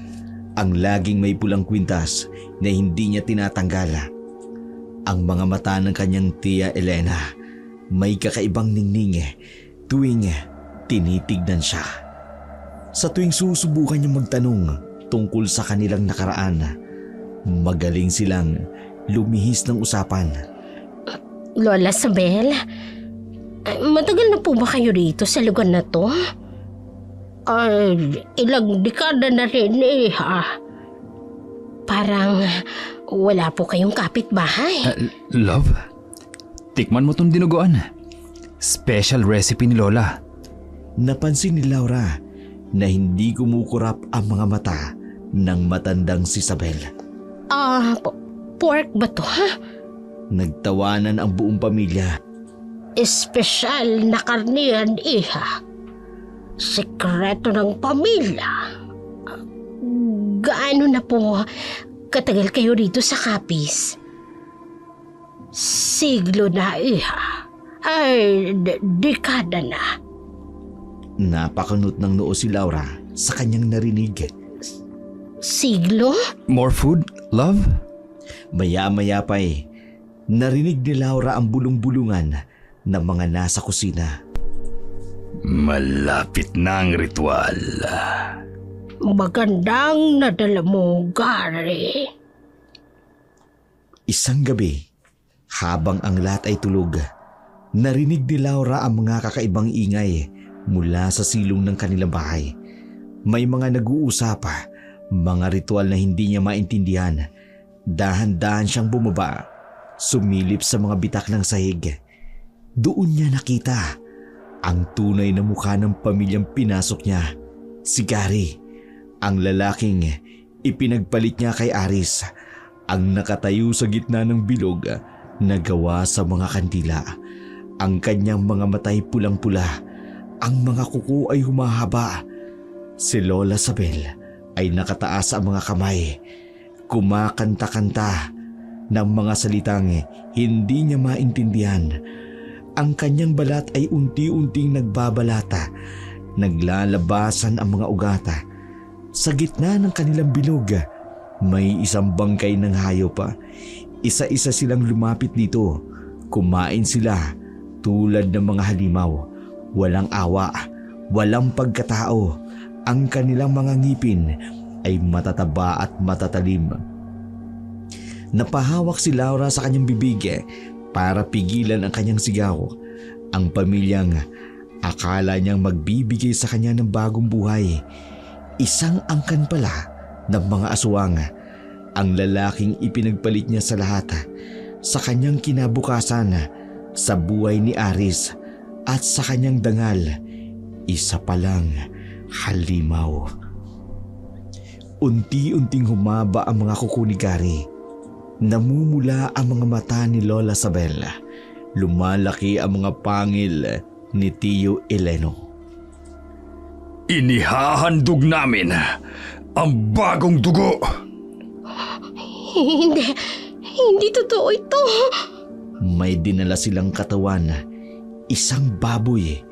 [SPEAKER 1] ang laging may pulang kwintas na hindi niya tinatanggal. Ang mga mata ng kanyang tiya Elena may kakaibang ningning tuwing tinitignan siya. Sa tuwing susubukan niya magtanong tungkol sa kanilang nakaraan, magaling silang lumihis ng usapan.
[SPEAKER 3] Lola Sabel, matagal na po ba kayo rito sa lugar na to? Ilang dekada na rin Parang wala po kayong kapitbahay.
[SPEAKER 4] Love, tikman mo tong dinuguan. Special recipe ni Lola.
[SPEAKER 1] Napansin ni Laura na hindi kumukurap ang mga mata ng matandang si Isabel.
[SPEAKER 3] Pork ba to, ha?
[SPEAKER 1] Nagtawanan ang buong pamilya.
[SPEAKER 3] Espesyal na karnihan, iha. Sekreto ng pamilya. Gaano na po katagal kayo rito sa Capiz? Siglo na, iha. Ay, dekada na.
[SPEAKER 1] Napakanot ng noo si Laura sa kanyang narinig.
[SPEAKER 3] Siglo?
[SPEAKER 4] More food, love?
[SPEAKER 1] Maya-maya pa narinig ni Laura ang bulong-bulungan ng mga nasa kusina.
[SPEAKER 4] Malapit na ang ritual.
[SPEAKER 3] Magandang nadala mo, Gary.
[SPEAKER 1] Isang gabi, habang ang lahat ay tulog, narinig ni Laura ang mga kakaibang ingay mula sa silong ng kanilang bahay. May mga nag-uusap, mga ritual na hindi niya maintindihan. Dahan-dahan siyang bumaba, sumilip sa mga bitak ng sahig. Doon niya nakita ang tunay na mukha ng pamilyang pinasok niya, si Gary, ang lalaking ipinagpalit niya kay Aris, ang nakatayo sa gitna ng bilog na gawa sa mga kandila. Ang kanyang mga matay pulang-pula, ang mga kuko ay humahaba. Si Lola Isabel ay nakataas ang mga kamay, kumakanta-kanta ng mga salitang hindi niya maintindihan. Ang kanyang balat ay unti-unting nagbabalata, naglalabasan ang mga ugata. Sa gitna ng kanilang bilog, may isang bangkay ng hayop. Isa-isa silang lumapit dito. Kumain sila tulad ng mga halimaw. Walang awa, walang pagkatao. Ang kanilang mga ngipin ay matataba at matatalim. Napahawak si Laura sa kanyang bibig para pigilan ang kanyang sigaw. Ang pamilyang akala niyang magbibigay sa kanya ng bagong buhay. Isang angkan pala ng mga aswang, ang lalaking ipinagpalit niya sa lahat, sa kanyang kinabukasan, sa buhay ni Aris at sa kanyang dangal, isa palang halimaw. Unti-unting humaba ang mga kuko ni Gary. Namumula ang mga mata ni Lola Isabel. Lumalaki ang mga pangil ni Tio Eleno.
[SPEAKER 4] Inihahandog namin ang bagong dugo.
[SPEAKER 3] Hindi totoo ito.
[SPEAKER 1] May dinala silang katawan, isang baboy.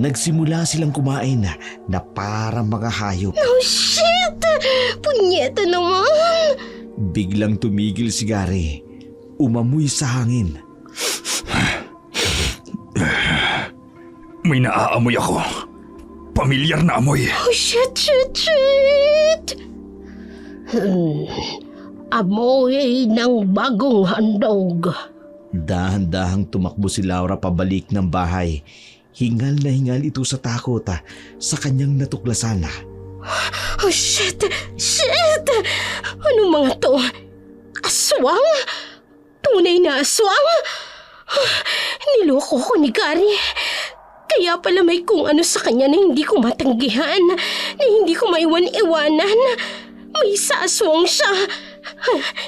[SPEAKER 1] Nagsimula silang kumain na parang mga hayop.
[SPEAKER 3] Oh shit! Punyeta naman!
[SPEAKER 1] Biglang tumigil si Gary. Umamoy sa hangin.
[SPEAKER 4] May naaamoy ako. Pamilyar na amoy.
[SPEAKER 3] Oh shit! Amoy ng bagong handog.
[SPEAKER 1] Dahan-dahang tumakbo si Laura pabalik ng bahay. Hingal na hingal ito sa takot sa kanyang natuklasan.
[SPEAKER 3] Oh shit! Anong mga to? Aswang? Tunay na aswang? Niloko ko ni Gary. Kaya pala may kung ano sa kanya na hindi ko matanggihan, na hindi ko maiwan-iwanan. May saaswang siya.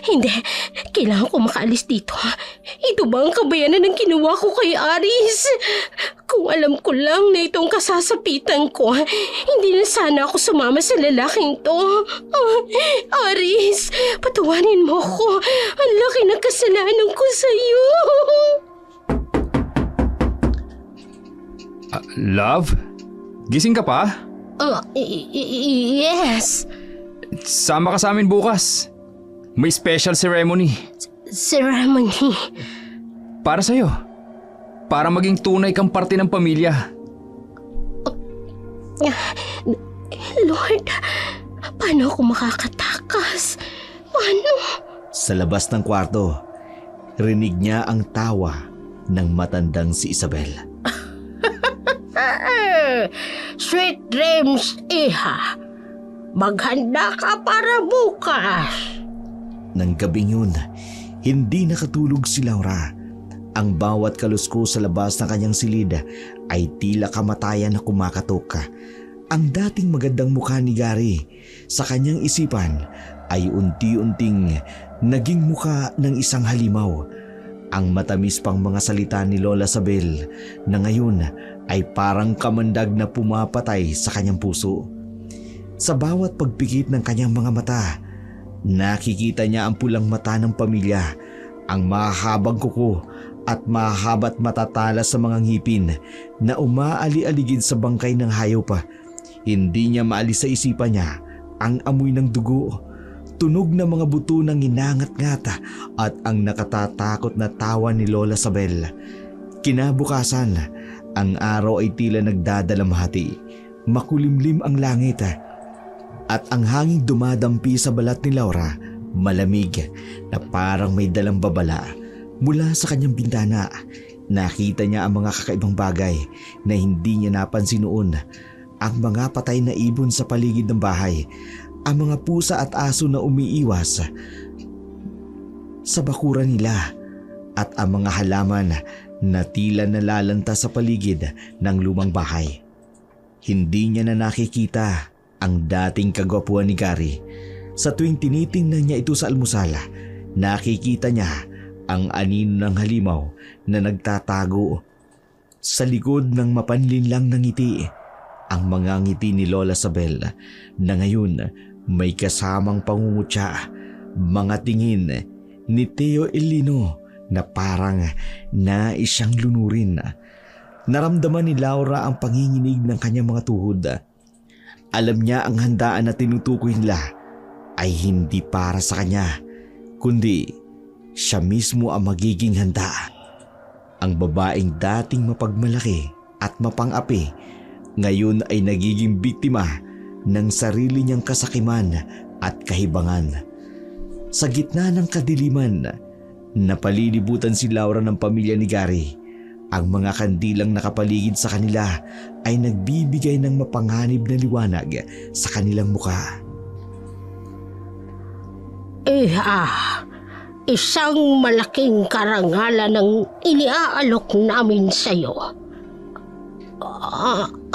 [SPEAKER 3] Hindi, kailangan ko makaalis dito. Ito ba ang kabayanan ng ginawa ko kay Aris? Kung alam ko lang na itong kasasapitan ko, hindi na sana ako sumama sa lalaking to. Aris, patawanin mo ko. Ang laki ng kasalanan ko sa'yo.
[SPEAKER 4] Love? Gising ka pa?
[SPEAKER 3] Yes.
[SPEAKER 4] Sama ka sa amin bukas. May special ceremony.
[SPEAKER 3] Ceremony.
[SPEAKER 4] Para sa'yo. Para maging tunay kang parte ng pamilya.
[SPEAKER 3] Lord, paano ako makakatakas? Paano?
[SPEAKER 1] Sa labas ng kwarto, rinig niya ang tawa ng matandang si Isabel.
[SPEAKER 3] Sweet dreams, iha. Maghanda ka para bukas.
[SPEAKER 1] Nang gabing yun, hindi nakatulog si Laura. Ang bawat kaluskos sa labas ng kanyang silid ay tila kamatayan na kumakatok. Ang dating magandang mukha ni Gary sa kanyang isipan ay unti-unting naging mukha ng isang halimaw. Ang matamis pang mga salita ni Lola Sabel na ngayon ay parang kamandag na pumapatay sa kanyang puso. Sa bawat pagpikit ng kanyang mga mata, nakikita niya ang pulang mata ng pamilya, ang mahahabang kuko at mahahaba't matatalas sa mga ngipin na umaali-aligid sa bangkay ng hayop. Hindi niya maalis sa isipan niya ang amoy ng dugo, tunog na mga buto ng inangat-ngat at ang nakatatakot na tawa ni Lola Sabel. Kinabukasan, ang araw ay tila nagdadalamhati. Makulimlim ang langit at ang hangin dumadampi sa balat ni Laura, malamig na parang may dalang babala. Mula sa kanyang bintana, nakita niya ang mga kakaibang bagay na hindi niya napansin noon. Ang mga patay na ibon sa paligid ng bahay, ang mga pusa at aso na umiiwas sa bakuran nila, at ang mga halaman na tila nalalanta sa paligid ng lumang bahay. Hindi niya na nakikita ang dating kagwapuan ni Gary. Sa tuwing tinitingnan niya ito sa almusal, nakikita niya ang anino ng halimaw na nagtatago sa likod ng mapanlinlang na ngiti. Ang mga ngiti ni Lola Sabel na ngayon may kasamang pangungutya, mga tingin ni Teo Elino na parang nais siyang lunurin. Naramdaman ni Laura ang panginginig ng kanyang mga tuhod. Alam niya ang handaan na tinutukoy nila ay hindi para sa kanya, kundi siya mismo ang magiging handa. Ang babaeng dating mapagmalaki at mapang-api ngayon ay nagiging biktima ng sarili niyang kasakiman at kahibangan. Sa gitna ng kadiliman, napalilibutan si Laura ng pamilya ni Gary. Ang mga kandilang nakapaligid sa kanila ay nagbibigay ng mapanganib na liwanag sa kanilang mukha.
[SPEAKER 3] Isang malaking karangalan ang iniaalok namin sa'yo.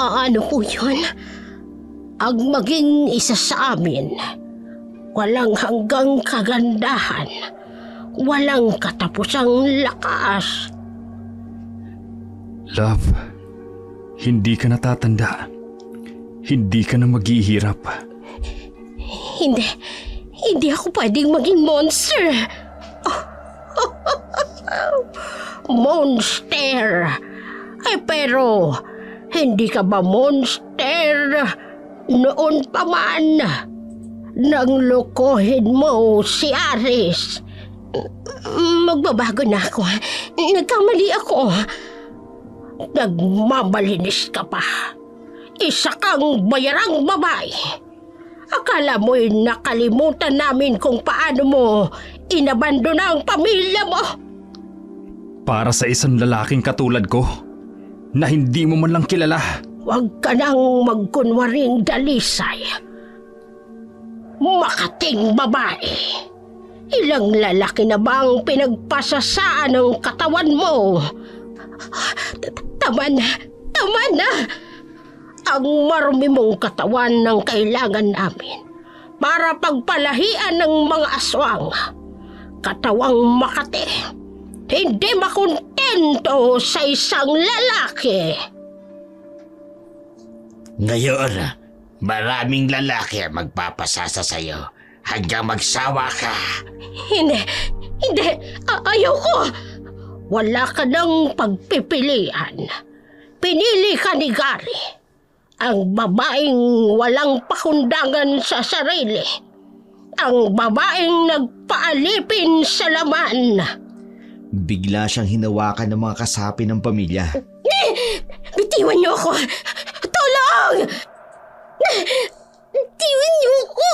[SPEAKER 3] Ano po yun? Ang maging isa sa amin, walang hanggang kagandahan, walang katapusang lakas.
[SPEAKER 4] Love, hindi ka natatanda. Hindi ka na maghihirap.
[SPEAKER 3] Hindi ako pwedeng maging monster. Monster! Pero hindi ka ba monster noon pa man nang lokohin mo si Aris? Magbabago na ako. Nagkamali ako. Nagmamalinis ka pa. Isa kang bayarang babae. Akala mo'y nakalimutan namin kung paano mo inabandona ang pamilya mo.
[SPEAKER 4] Para sa isang lalaking katulad ko, na hindi mo man lang kilala.
[SPEAKER 3] Huwag ka nang magkunwaring dalisay. Makating babae. Ilang lalaki na bang pinagpasasaan ng katawan mo? Tama na! Ang marumi mong katawan ng kailangan namin para pagpalahian ng mga aswang. Katawang Makati. Hindi makontento sa isang lalaki.
[SPEAKER 5] Ngayon, maraming lalaki ang magpapasasa sa'yo hanggang magsawa ka.
[SPEAKER 3] Hindi. Ayoko. Wala ka ng pagpipilian. Pinili ka ni Gary. Ang babaeng walang pakundangan sa sarili. Ang babaeng nagpaalipin sa laman.
[SPEAKER 1] Bigla siyang hinawakan ng mga kasapi ng pamilya.
[SPEAKER 3] Bitiwan niyo ako! Tulong! Bitiwan niyo ako!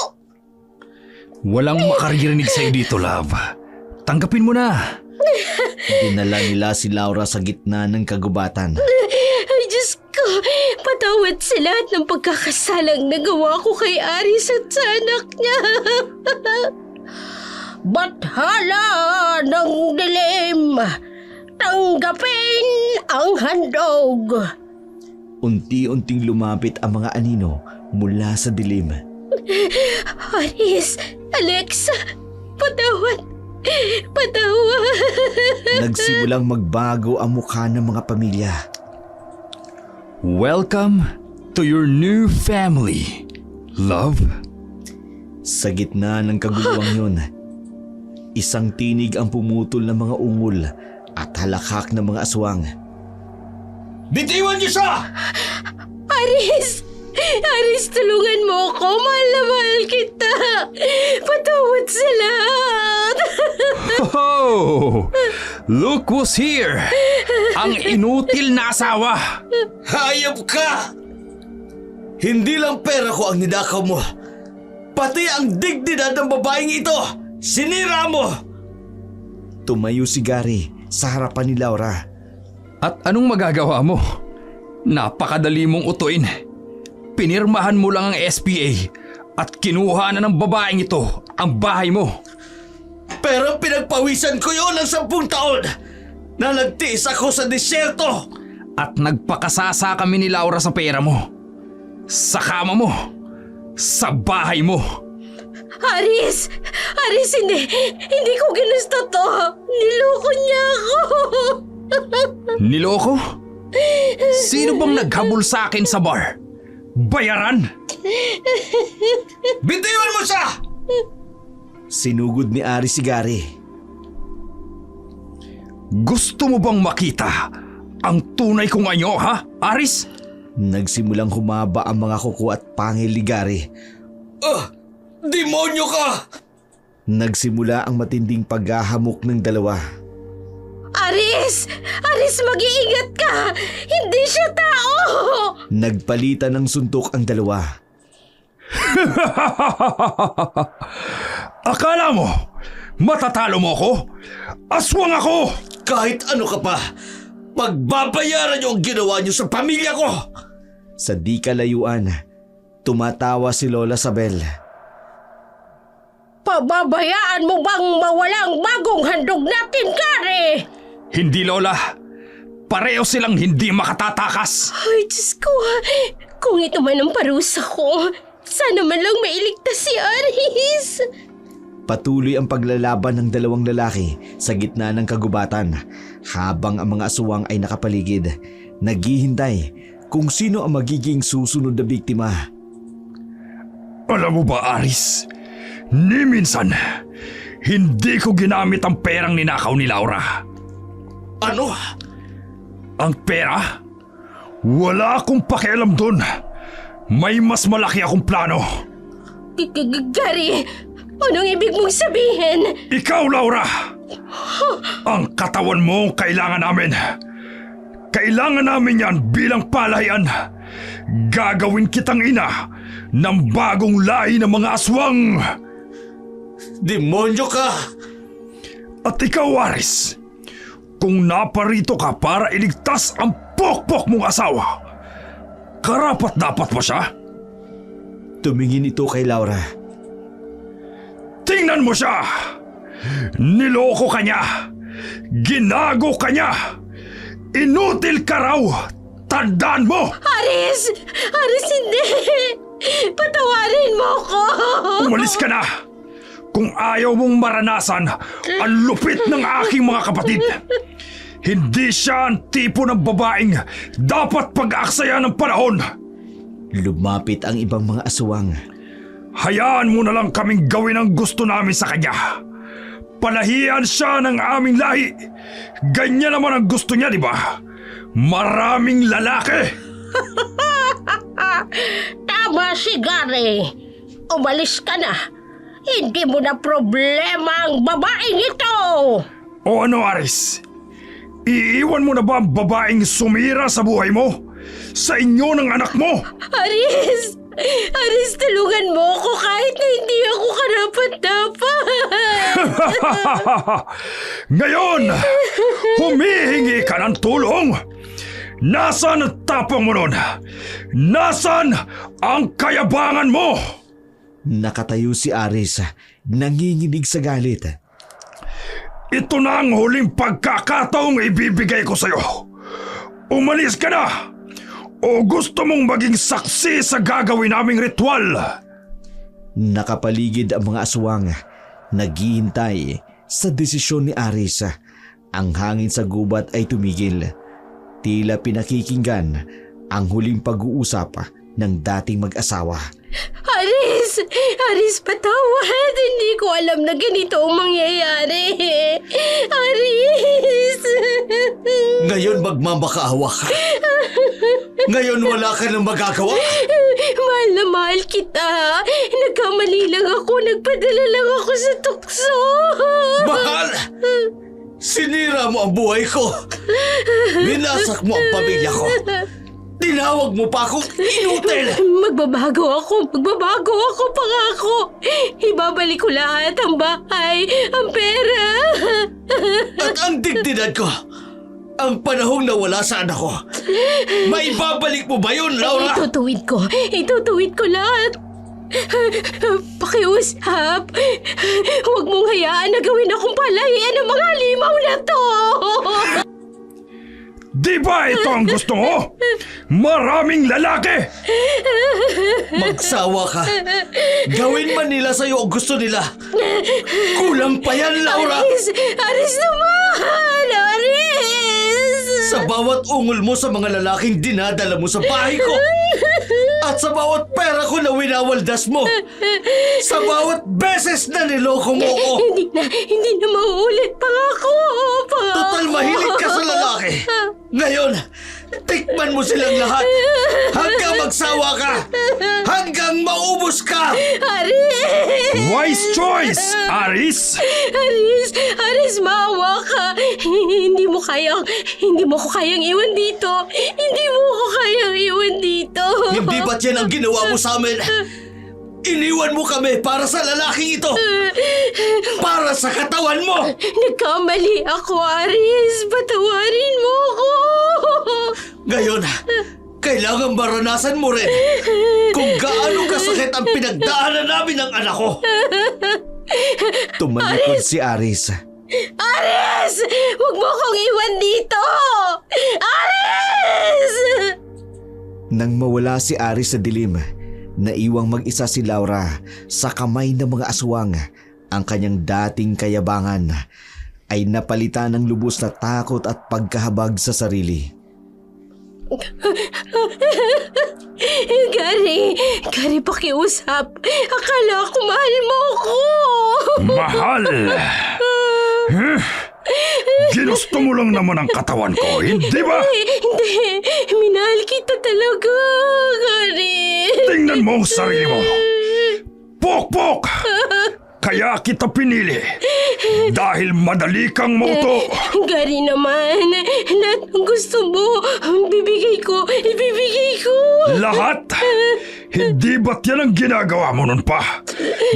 [SPEAKER 4] Walang makaririnig sa'yo dito, love. Tanggapin mo na.
[SPEAKER 1] Dinala nila si Laura sa gitna ng kagubatan.
[SPEAKER 2] Ay, Diyos ko, patawad sa lahat ng pagkakasalang nagawa ko kay Aris at sa anak niya.
[SPEAKER 3] Bathala ng dilim, ng Tanggapin ang handog.
[SPEAKER 1] Unti-unting lumapit ang mga anino mula sa dilim.
[SPEAKER 3] Aris, Alexa, patawad. Patawad.
[SPEAKER 1] Nagsimulang magbago ang mukha ng mga pamilya.
[SPEAKER 4] Welcome to your new family, love.
[SPEAKER 1] Sa gitna ng kaguluhang yun, isang tinig ang pumutol ng mga ungol at halakhak ng mga aswang. Bitiwan niyo siya!
[SPEAKER 3] Aris! Aris, tulungan mo ako. Mahal na mahal kita. Patawad sa lahat.
[SPEAKER 4] Oh, look who's here! Ang inutil na asawa!
[SPEAKER 1] Hayop ka! Hindi lang pera ko ang ninakaw mo. Pati ang dignidad ng babaeng ito, sinira mo! Tumayo si Gary sa harapan ni Laura.
[SPEAKER 4] At anong magagawa mo? Napakadali mong utuin. Pinirmahan mo lang ang SPA at kinuha na ng babaeng ito ang bahay mo.
[SPEAKER 1] Pero pinagpawisan ko yun ng 10 taon na nagtiis ako sa disyerto.
[SPEAKER 4] At nagpakasasa kami ni Laura sa pera mo. Sa kama mo. Sa bahay mo.
[SPEAKER 3] Aris! Aris, hindi ko ginusto to. Niloko niya ako.
[SPEAKER 4] Niloko? Sino bang naghabol sa akin sa bar? Bayaran?
[SPEAKER 1] Bitiwan mo siya! Sinugod ni Ari si Gary.
[SPEAKER 4] Gusto mo bang makita ang tunay kong anyo, ha, Aris?
[SPEAKER 1] Nagsimulang humaba ang mga kuko at pangil ni Gary. Demonyo ka! Nagsimula ang matinding paghahamok ng dalawa.
[SPEAKER 3] Aris! Aris, mag-iingat ka! Hindi siya tao!
[SPEAKER 1] Nagpalitan ng suntok ang dalawa.
[SPEAKER 4] Akala mo, matatalo mo ako? Aswang ako!
[SPEAKER 1] Kahit ano ka pa, pagbabayaran niyo ang ginawa niyo sa pamilya ko! Sa di kalayuan, tumatawa si Lola Sabel.
[SPEAKER 3] Pababayaan mo bang mawalang bagong handog natin, Gary?
[SPEAKER 4] Hindi, Lola. Pareho silang hindi makatatakas.
[SPEAKER 3] Ay, Diyos ko. Kung ito man ang parusa ko, sana man lang mailigtas si Aris.
[SPEAKER 1] Patuloy ang paglalaban ng dalawang lalaki sa gitna ng kagubatan habang ang mga aswang ay nakapaligid, naghihintay kung sino ang magiging susunod na biktima.
[SPEAKER 4] Alam mo ba, Aris? Ni minsan, hindi ko ginamit ang perang ninakaw ni Laura.
[SPEAKER 1] Ano?
[SPEAKER 4] Ang pera? Wala akong pakialam dun. May mas malaki akong plano.
[SPEAKER 3] Gary, anong ibig mong sabihin?
[SPEAKER 4] Ikaw, Laura! Ang katawan mo ang kailangan namin. Kailangan namin yan bilang palayan. Gagawin kitang ina ng bagong lahi ng mga aswang.
[SPEAKER 1] Demonyo ka!
[SPEAKER 4] At ikaw, Aris, kung naparito ka para iligtas ang pokpok mong asawa, karapat-dapat ba siya?
[SPEAKER 1] Tumingin ito kay Laura.
[SPEAKER 4] Tingnan mo siya! Niloko ka niya! Ginago ka niya! Inutil ka raw! Tandaan mo!
[SPEAKER 3] Aris! Aris, hindi! Patawarin mo ko!
[SPEAKER 4] Umalis ka na! Kung ayaw mong maranasan ang lupit ng aking mga kapatid. Hindi siya ang tipo ng babaeng dapat pag-aksaya ng panahon.
[SPEAKER 1] Lumapit ang ibang mga aswang.
[SPEAKER 4] Hayaan mo na lang kaming gawin ang gusto namin sa kanya. Palahian siya ng aming lahi. Ganyan naman ang gusto niya, di ba? Maraming lalaki.
[SPEAKER 3] Tama si Gary. Umalis ka na. Hindi mo na problema ang babaeng ito.
[SPEAKER 4] O ano, Aris? Iiwan mo na ba ang babaeng sumira sa buhay mo? Sa inyo ng anak mo?
[SPEAKER 3] Aris! Aris, tulungan mo ako kahit na hindi ako karapat-dapat.
[SPEAKER 4] Ngayon, humihingi ka ng tulong. Nasaan ang tapang mo nun? Nasaan ang kayabangan mo?
[SPEAKER 1] Nakatayo si Aris, nanginginig sa galit.
[SPEAKER 6] Ito na ang huling pagkakataong ibibigay ko sa'yo. Umalis ka na! O gusto mong maging saksi sa gagawin naming ritual?
[SPEAKER 1] Nakapaligid ang mga aswang, naghihintay sa desisyon ni Aris. Ang hangin sa gubat ay tumigil. Tila pinakikinggan ang huling pag-uusap ng dating mag-asawa.
[SPEAKER 3] Aris! Aris, patawad! Hindi ko alam na ganito ang mangyayari. Aris!
[SPEAKER 1] Ngayon magmamakaawa ka. Ngayon wala ka nang magagawa.
[SPEAKER 3] Mahal na mahal kita. Nagkamali lang ako. Nagpadala lang ako sa tukso.
[SPEAKER 1] Mahal! Sinira mo ang buhay ko. Binasak mo ang pamilya ko. Tinawag mo pa akong inutil.
[SPEAKER 3] Magbabago ako pangako. Ibabalik ko lahat, ang bahay, ang pera.
[SPEAKER 1] At ang dignidad ko. Ang panahong nawala sa anak ko. Maibabalik mo ba yun, Laura?
[SPEAKER 3] Itutuwid ko lahat. Pakiusap. Huwag mong hayaan na gawin akong palahian ng mga limaw na to.
[SPEAKER 6] Di ba ito ang gusto mo? Maraming lalaki!
[SPEAKER 1] Magsawa ka. Gawin man nila sa'yo ang gusto nila. Kulang pa yan, Laura.
[SPEAKER 3] Aris naman! Aris!
[SPEAKER 1] Sa bawat ungol mo sa mga lalaking dinadala mo sa bahay ko. At sa bawat pera ko na winawaldas mo. Sa bawat beses na niloko mo ko.
[SPEAKER 3] Hindi na mauulit. Pangako.
[SPEAKER 1] Total mahilig ka sa lalaki. Ngayon, tikman mo silang lahat. Hanggang magsawa ka. Hanggang maubos ka.
[SPEAKER 3] Aris!
[SPEAKER 6] Wise choice, Aris!
[SPEAKER 3] Aris, maawa ka. Hindi mo ko kayang iwan dito.
[SPEAKER 1] Hindi ba't yan ang ginawa mo sa amin? Iniwan mo kami para sa lalaking ito. Para sa katawan mo.
[SPEAKER 3] Nagkamali ako, Aris. Patawarin mo ako.
[SPEAKER 1] Ngayon, kailangan maranasan mo rin kung gaano kasakit ang pinagdaanan namin ng anak ko. Tumalikod si Aris.
[SPEAKER 3] Aris! Huwag mo akong iwan dito! Aris!
[SPEAKER 1] Nang mawala si Aris sa dilim, naiwang mag-isa si Laura sa kamay ng mga aswang. Ang kanyang dating kayabangan ay napalitan ng lubos na takot at pagkahabag sa sarili. Gary, pakiusap. Akala ko mahal mo ako.
[SPEAKER 6] Mahal! Ginusto mo lang naman ang katawan ko, hindi ba?
[SPEAKER 3] Hindi, minahal kita talaga, Gary.
[SPEAKER 6] Tingnan mo ang sarili mo. Pok! Kaya kita pinili. Dahil madali kang mauto.
[SPEAKER 3] Gary naman, lahat ng gusto mo, ibibigay ko.
[SPEAKER 6] Lahat? Hindi ba't yan ang ginagawa mo nun pa?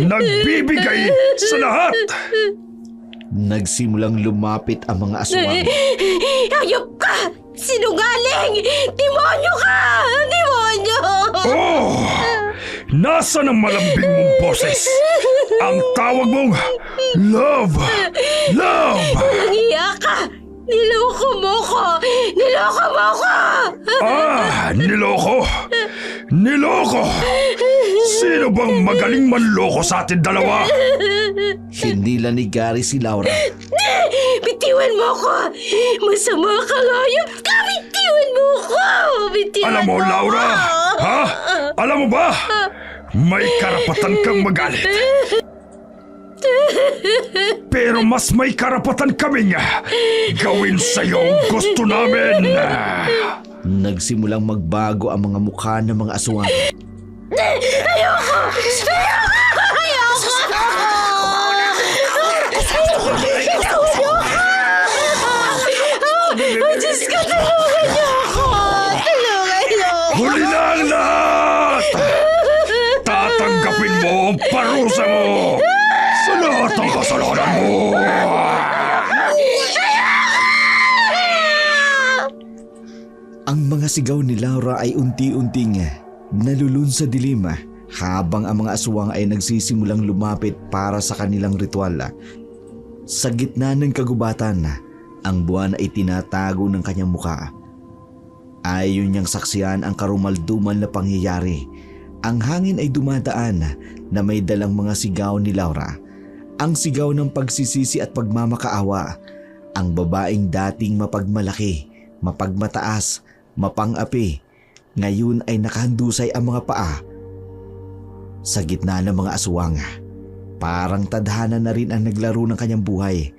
[SPEAKER 6] Nagbibigay sa lahat.
[SPEAKER 1] Nagsimulang lumapit ang mga aswang.
[SPEAKER 3] Hayop ka! Sinungaling! Demonyo ka! Demonyo!
[SPEAKER 6] Oh! Nasa ng malambing mong boses? Ang tawag mong love!
[SPEAKER 3] Nangiya ka! Niloko mo ko!
[SPEAKER 6] Niloko! Sino bang magaling manloko sa atin dalawa?
[SPEAKER 1] Hindi lang ni Gary si Laura.
[SPEAKER 3] Bitiwan mo ko! Masama ka ngayon! Bitiwan mo ko!
[SPEAKER 6] Alam mo, Laura? Ha? Alam mo ba? May karapatan kang magalit. Pero mas may karapatan kaming gawin sa'yo ang gusto namin.
[SPEAKER 1] Nagsimulang magbago ang mga mukha ng mga aswang.
[SPEAKER 3] Ayoko! Diyos ko, tulungan niyo ako!
[SPEAKER 6] Huli na ang lahat! Tatanggapin mo ang parusa mo sa lahat ng kasalanan mo!
[SPEAKER 1] Ang mga sigaw ni Laura ay unti-unting nalulun sa dilim habang ang mga aswang ay nagsisimulang lumapit para sa kanilang ritual. Sa gitna ng kagubatan, ang buwan ay tinatago ng kanyang muka. Ayaw niyang saksiyan ang karumaldumal na pangyayari. Ang hangin ay dumadaan na may dalang mga sigaw ni Laura. Ang sigaw ng pagsisisi at pagmamakaawa. Ang babaeng dating mapagmalaki, mapagmataas, mapang-api, ngayon ay nakahandusay ang mga paa. Sa gitna ng mga aswang, parang tadhana na rin ang naglaro ng kanyang buhay.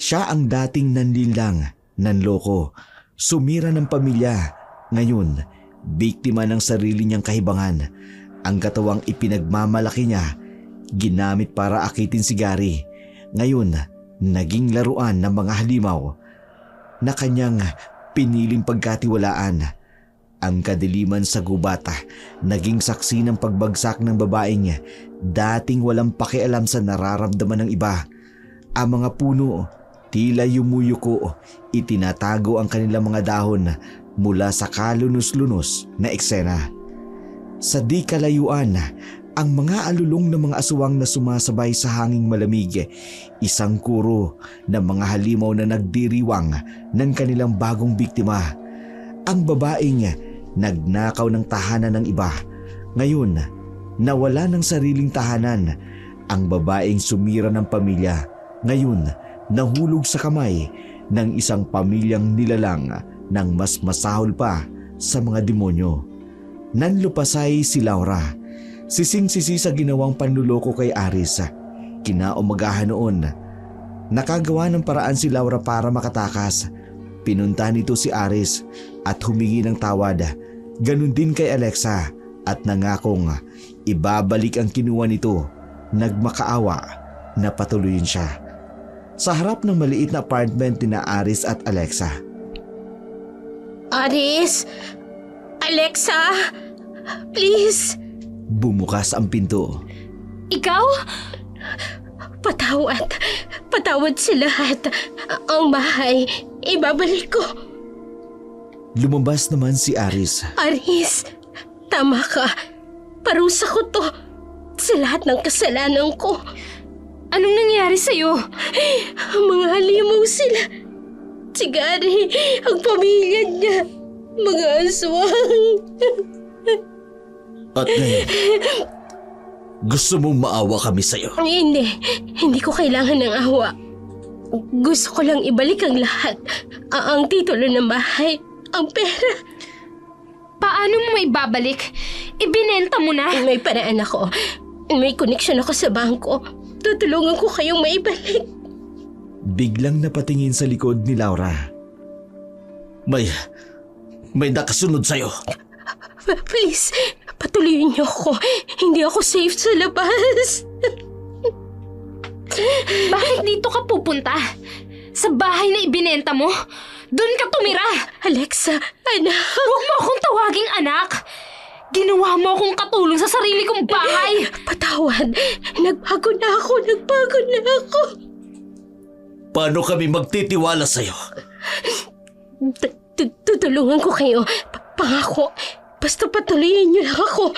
[SPEAKER 1] Siya ang dating nanlilang, nanloko, sumira ng pamilya. Ngayon, biktima ng sarili niyang kahibangan. Ang katawang ipinagmamalaki niya, ginamit para akitin si Gary. Ngayon, naging laruan ng mga halimaw na kanyang piniling pagkatiwalaan. Ang kadiliman sa gubat, naging saksi ng pagbagsak ng babaeng dating walang pakialam sa nararamdaman ng iba. Ang mga puno, tila yumuyuko, itinatago ang kanilang mga dahon mula sa kalunos-lunos na eksena. Sa di kalayuan, ang mga alulong ng mga aswang na sumasabay sa hanging malamig, isang kuro ng mga halimaw na nagdiriwang ng kanilang bagong biktima. Ang babaeng nagnakaw ng tahanan ng iba. Ngayon, nawala ng sariling tahanan. Ang babaeng sumira ng pamilya. Ngayon, nahulog sa kamay ng isang pamilyang nilalang ng mas masahol pa sa mga demonyo. Nanlupasay si Laura. Sising-sisi sa ginawang panluloko kay Aris. Kinaumagahan noon, nakagawa ng paraan si Laura para makatakas. Pinunta nito si Aris at humingi ng tawad. Ganun din kay Alexa at nangakong ibabalik ang kinuha nito. Nagmakaawa na patuloyin siya. Sa harap ng maliit na apartment ni Aris at Alexa.
[SPEAKER 3] Aris! Alexa! Please!
[SPEAKER 1] Bumukas ang pinto.
[SPEAKER 2] Ikaw?
[SPEAKER 3] Patawad. Patawad sa lahat. Ang bahay, ibabalik ko.
[SPEAKER 1] Lumabas naman si Aris.
[SPEAKER 3] Aris, tama ka. Parusa ko to sa lahat ng kasalanan ko.
[SPEAKER 2] Anong nangyari sa'yo?
[SPEAKER 3] Mga halimaw sila. Si Gary, ang pamilya niya. Mga aswang.
[SPEAKER 1] At ngayon, gusto mong maawa kami sa'yo.
[SPEAKER 3] Hindi ko kailangan ng awa. Gusto ko lang ibalik ang lahat. Ang titulo ng bahay, ang pera.
[SPEAKER 2] Paano mo maibabalik? Ibinenta mo na.
[SPEAKER 3] May paraan ako. May koneksyon ako sa bangko. Tutulungan ko kayong maibalik.
[SPEAKER 1] Biglang napatingin sa likod ni Laura. May nakasunod sa'yo.
[SPEAKER 3] Please, patuloyin niyo ako. Hindi ako safe sa labas.
[SPEAKER 2] Bakit dito ka pupunta? Sa bahay na ibinenta mo? Doon ka tumira!
[SPEAKER 3] Alexa, anak.
[SPEAKER 2] Huwag mo akong tawaging anak! Ginawa mo akong katulong sa sarili kong bahay!
[SPEAKER 3] Patawad. Nagbago na ako.
[SPEAKER 1] Paano kami magtitiwala sa'yo?
[SPEAKER 3] Tutulungan ko kayo. Pangako. Basta patuloyin niyo lang ako.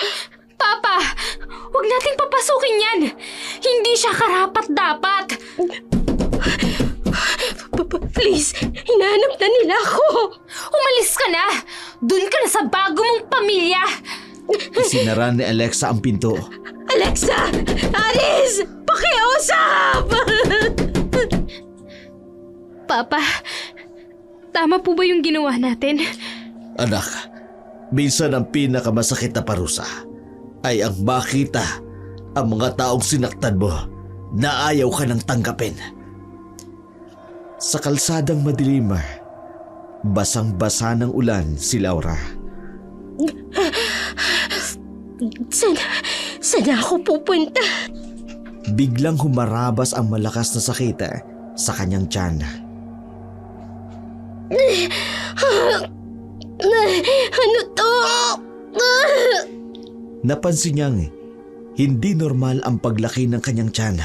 [SPEAKER 2] Papa! Huwag nating papasukin yan! Hindi siya karapat-dapat!
[SPEAKER 3] Please, hinahanap na nila ako.
[SPEAKER 2] Umalis ka na! Doon ka na sa bago mong pamilya!
[SPEAKER 1] Isinara ni Alexa ang pinto.
[SPEAKER 3] Alexa! Aris! Pakiusap!
[SPEAKER 2] Papa, tama po ba yung ginawa natin?
[SPEAKER 1] Anak, minsan ang pinakamasakit na parusa ay ang makita ang mga taong sinaktan mo na ayaw ka nang tanggapin. Sa kalsadang madilim, basang-basa ng ulan si Laura.
[SPEAKER 3] Saan ako pupunta?
[SPEAKER 1] Biglang humarabas ang malakas na sakit sa kanyang tiyan.
[SPEAKER 3] Ano to?
[SPEAKER 1] Napansin niyang hindi normal ang paglaki ng kanyang tiyan.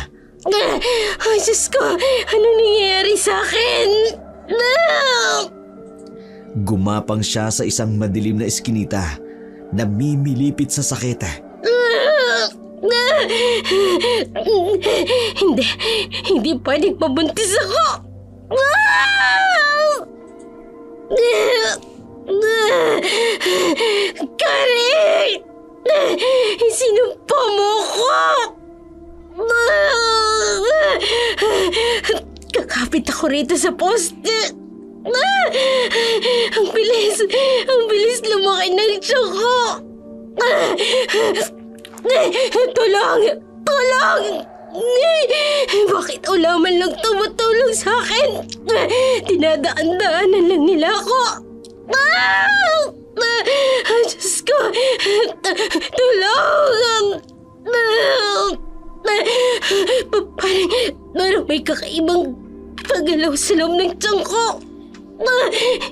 [SPEAKER 3] Ay, Diyos ko! Ano nangyayari sa akin?
[SPEAKER 1] Gumapang siya sa isang madilim na eskinita na mimilipit sa sakit.
[SPEAKER 3] Hindi pwedeng mabuntis ako. Karen! Sinumpa mo ko! Kakapit ako rito sa poste. Ang bilis lumaki ng tiyan ko. Tulong! Tulong! Bakit ulaman lang tumutulong sa akin? Dinadaan-daanan lang nila ako. Diyos ko! Tulong! Parang may kakaibang pagalaw sa loob ng tiyan ko.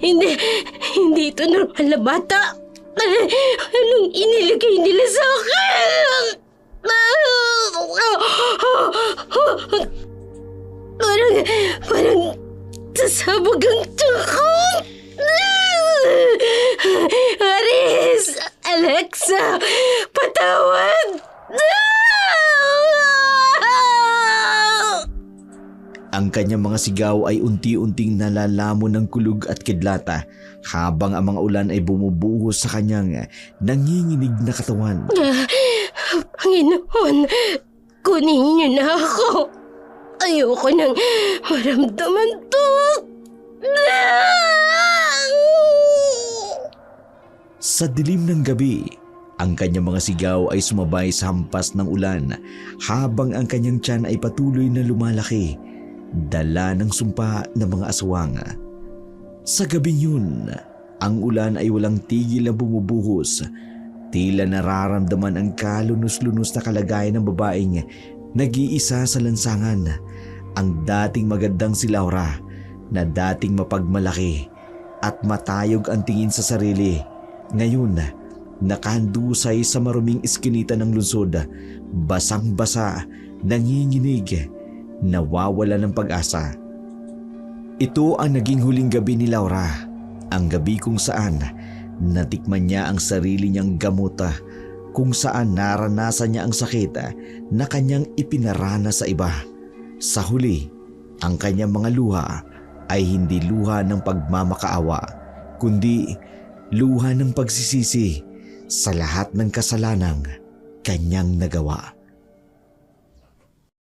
[SPEAKER 3] Hindi ito normal na bata. Anong inilagay nila sa akin? Parang sasabog ang tiyan ko. Aris! Alexa! Patawad!
[SPEAKER 1] Ang kanyang mga sigaw ay unti-unting nalalamon ng kulog at kidlata habang ang mga ulan ay bumubuhos sa kanyang nanginginig na katawan.
[SPEAKER 3] Panginoon, kunin niyo na ako. Ayoko nang maramdaman to.
[SPEAKER 1] Sa dilim ng gabi, ang kanyang mga sigaw ay sumabay sa hampas ng ulan habang ang kanyang tiyan ay patuloy na lumalaki, dala ng sumpa ng mga aswang. Sa gabing yun, ang ulan ay walang tigil na bumubuhos. Tila nararamdaman ang kalunos-lunos na kalagayan ng babaeng nag-iisa sa lansangan, ang dating magandang si Laura na dating mapagmalaki at matayog ang tingin sa sarili. Ngayon, nakahandusay sa maruming iskinita ng lungsod, basang-basa, nanginginig, nawawala ng pag-asa. Ito ang naging huling gabi ni Laura, ang gabi kung saan natikman niya ang sarili niyang gamuta, kung saan naranasan niya ang sakit na kanyang ipinarana sa iba. Sa huli, ang kanyang mga luha ay hindi luha ng pagmamakaawa, kundi luha ng pagsisisi sa lahat ng kasalanang kanyang nagawa.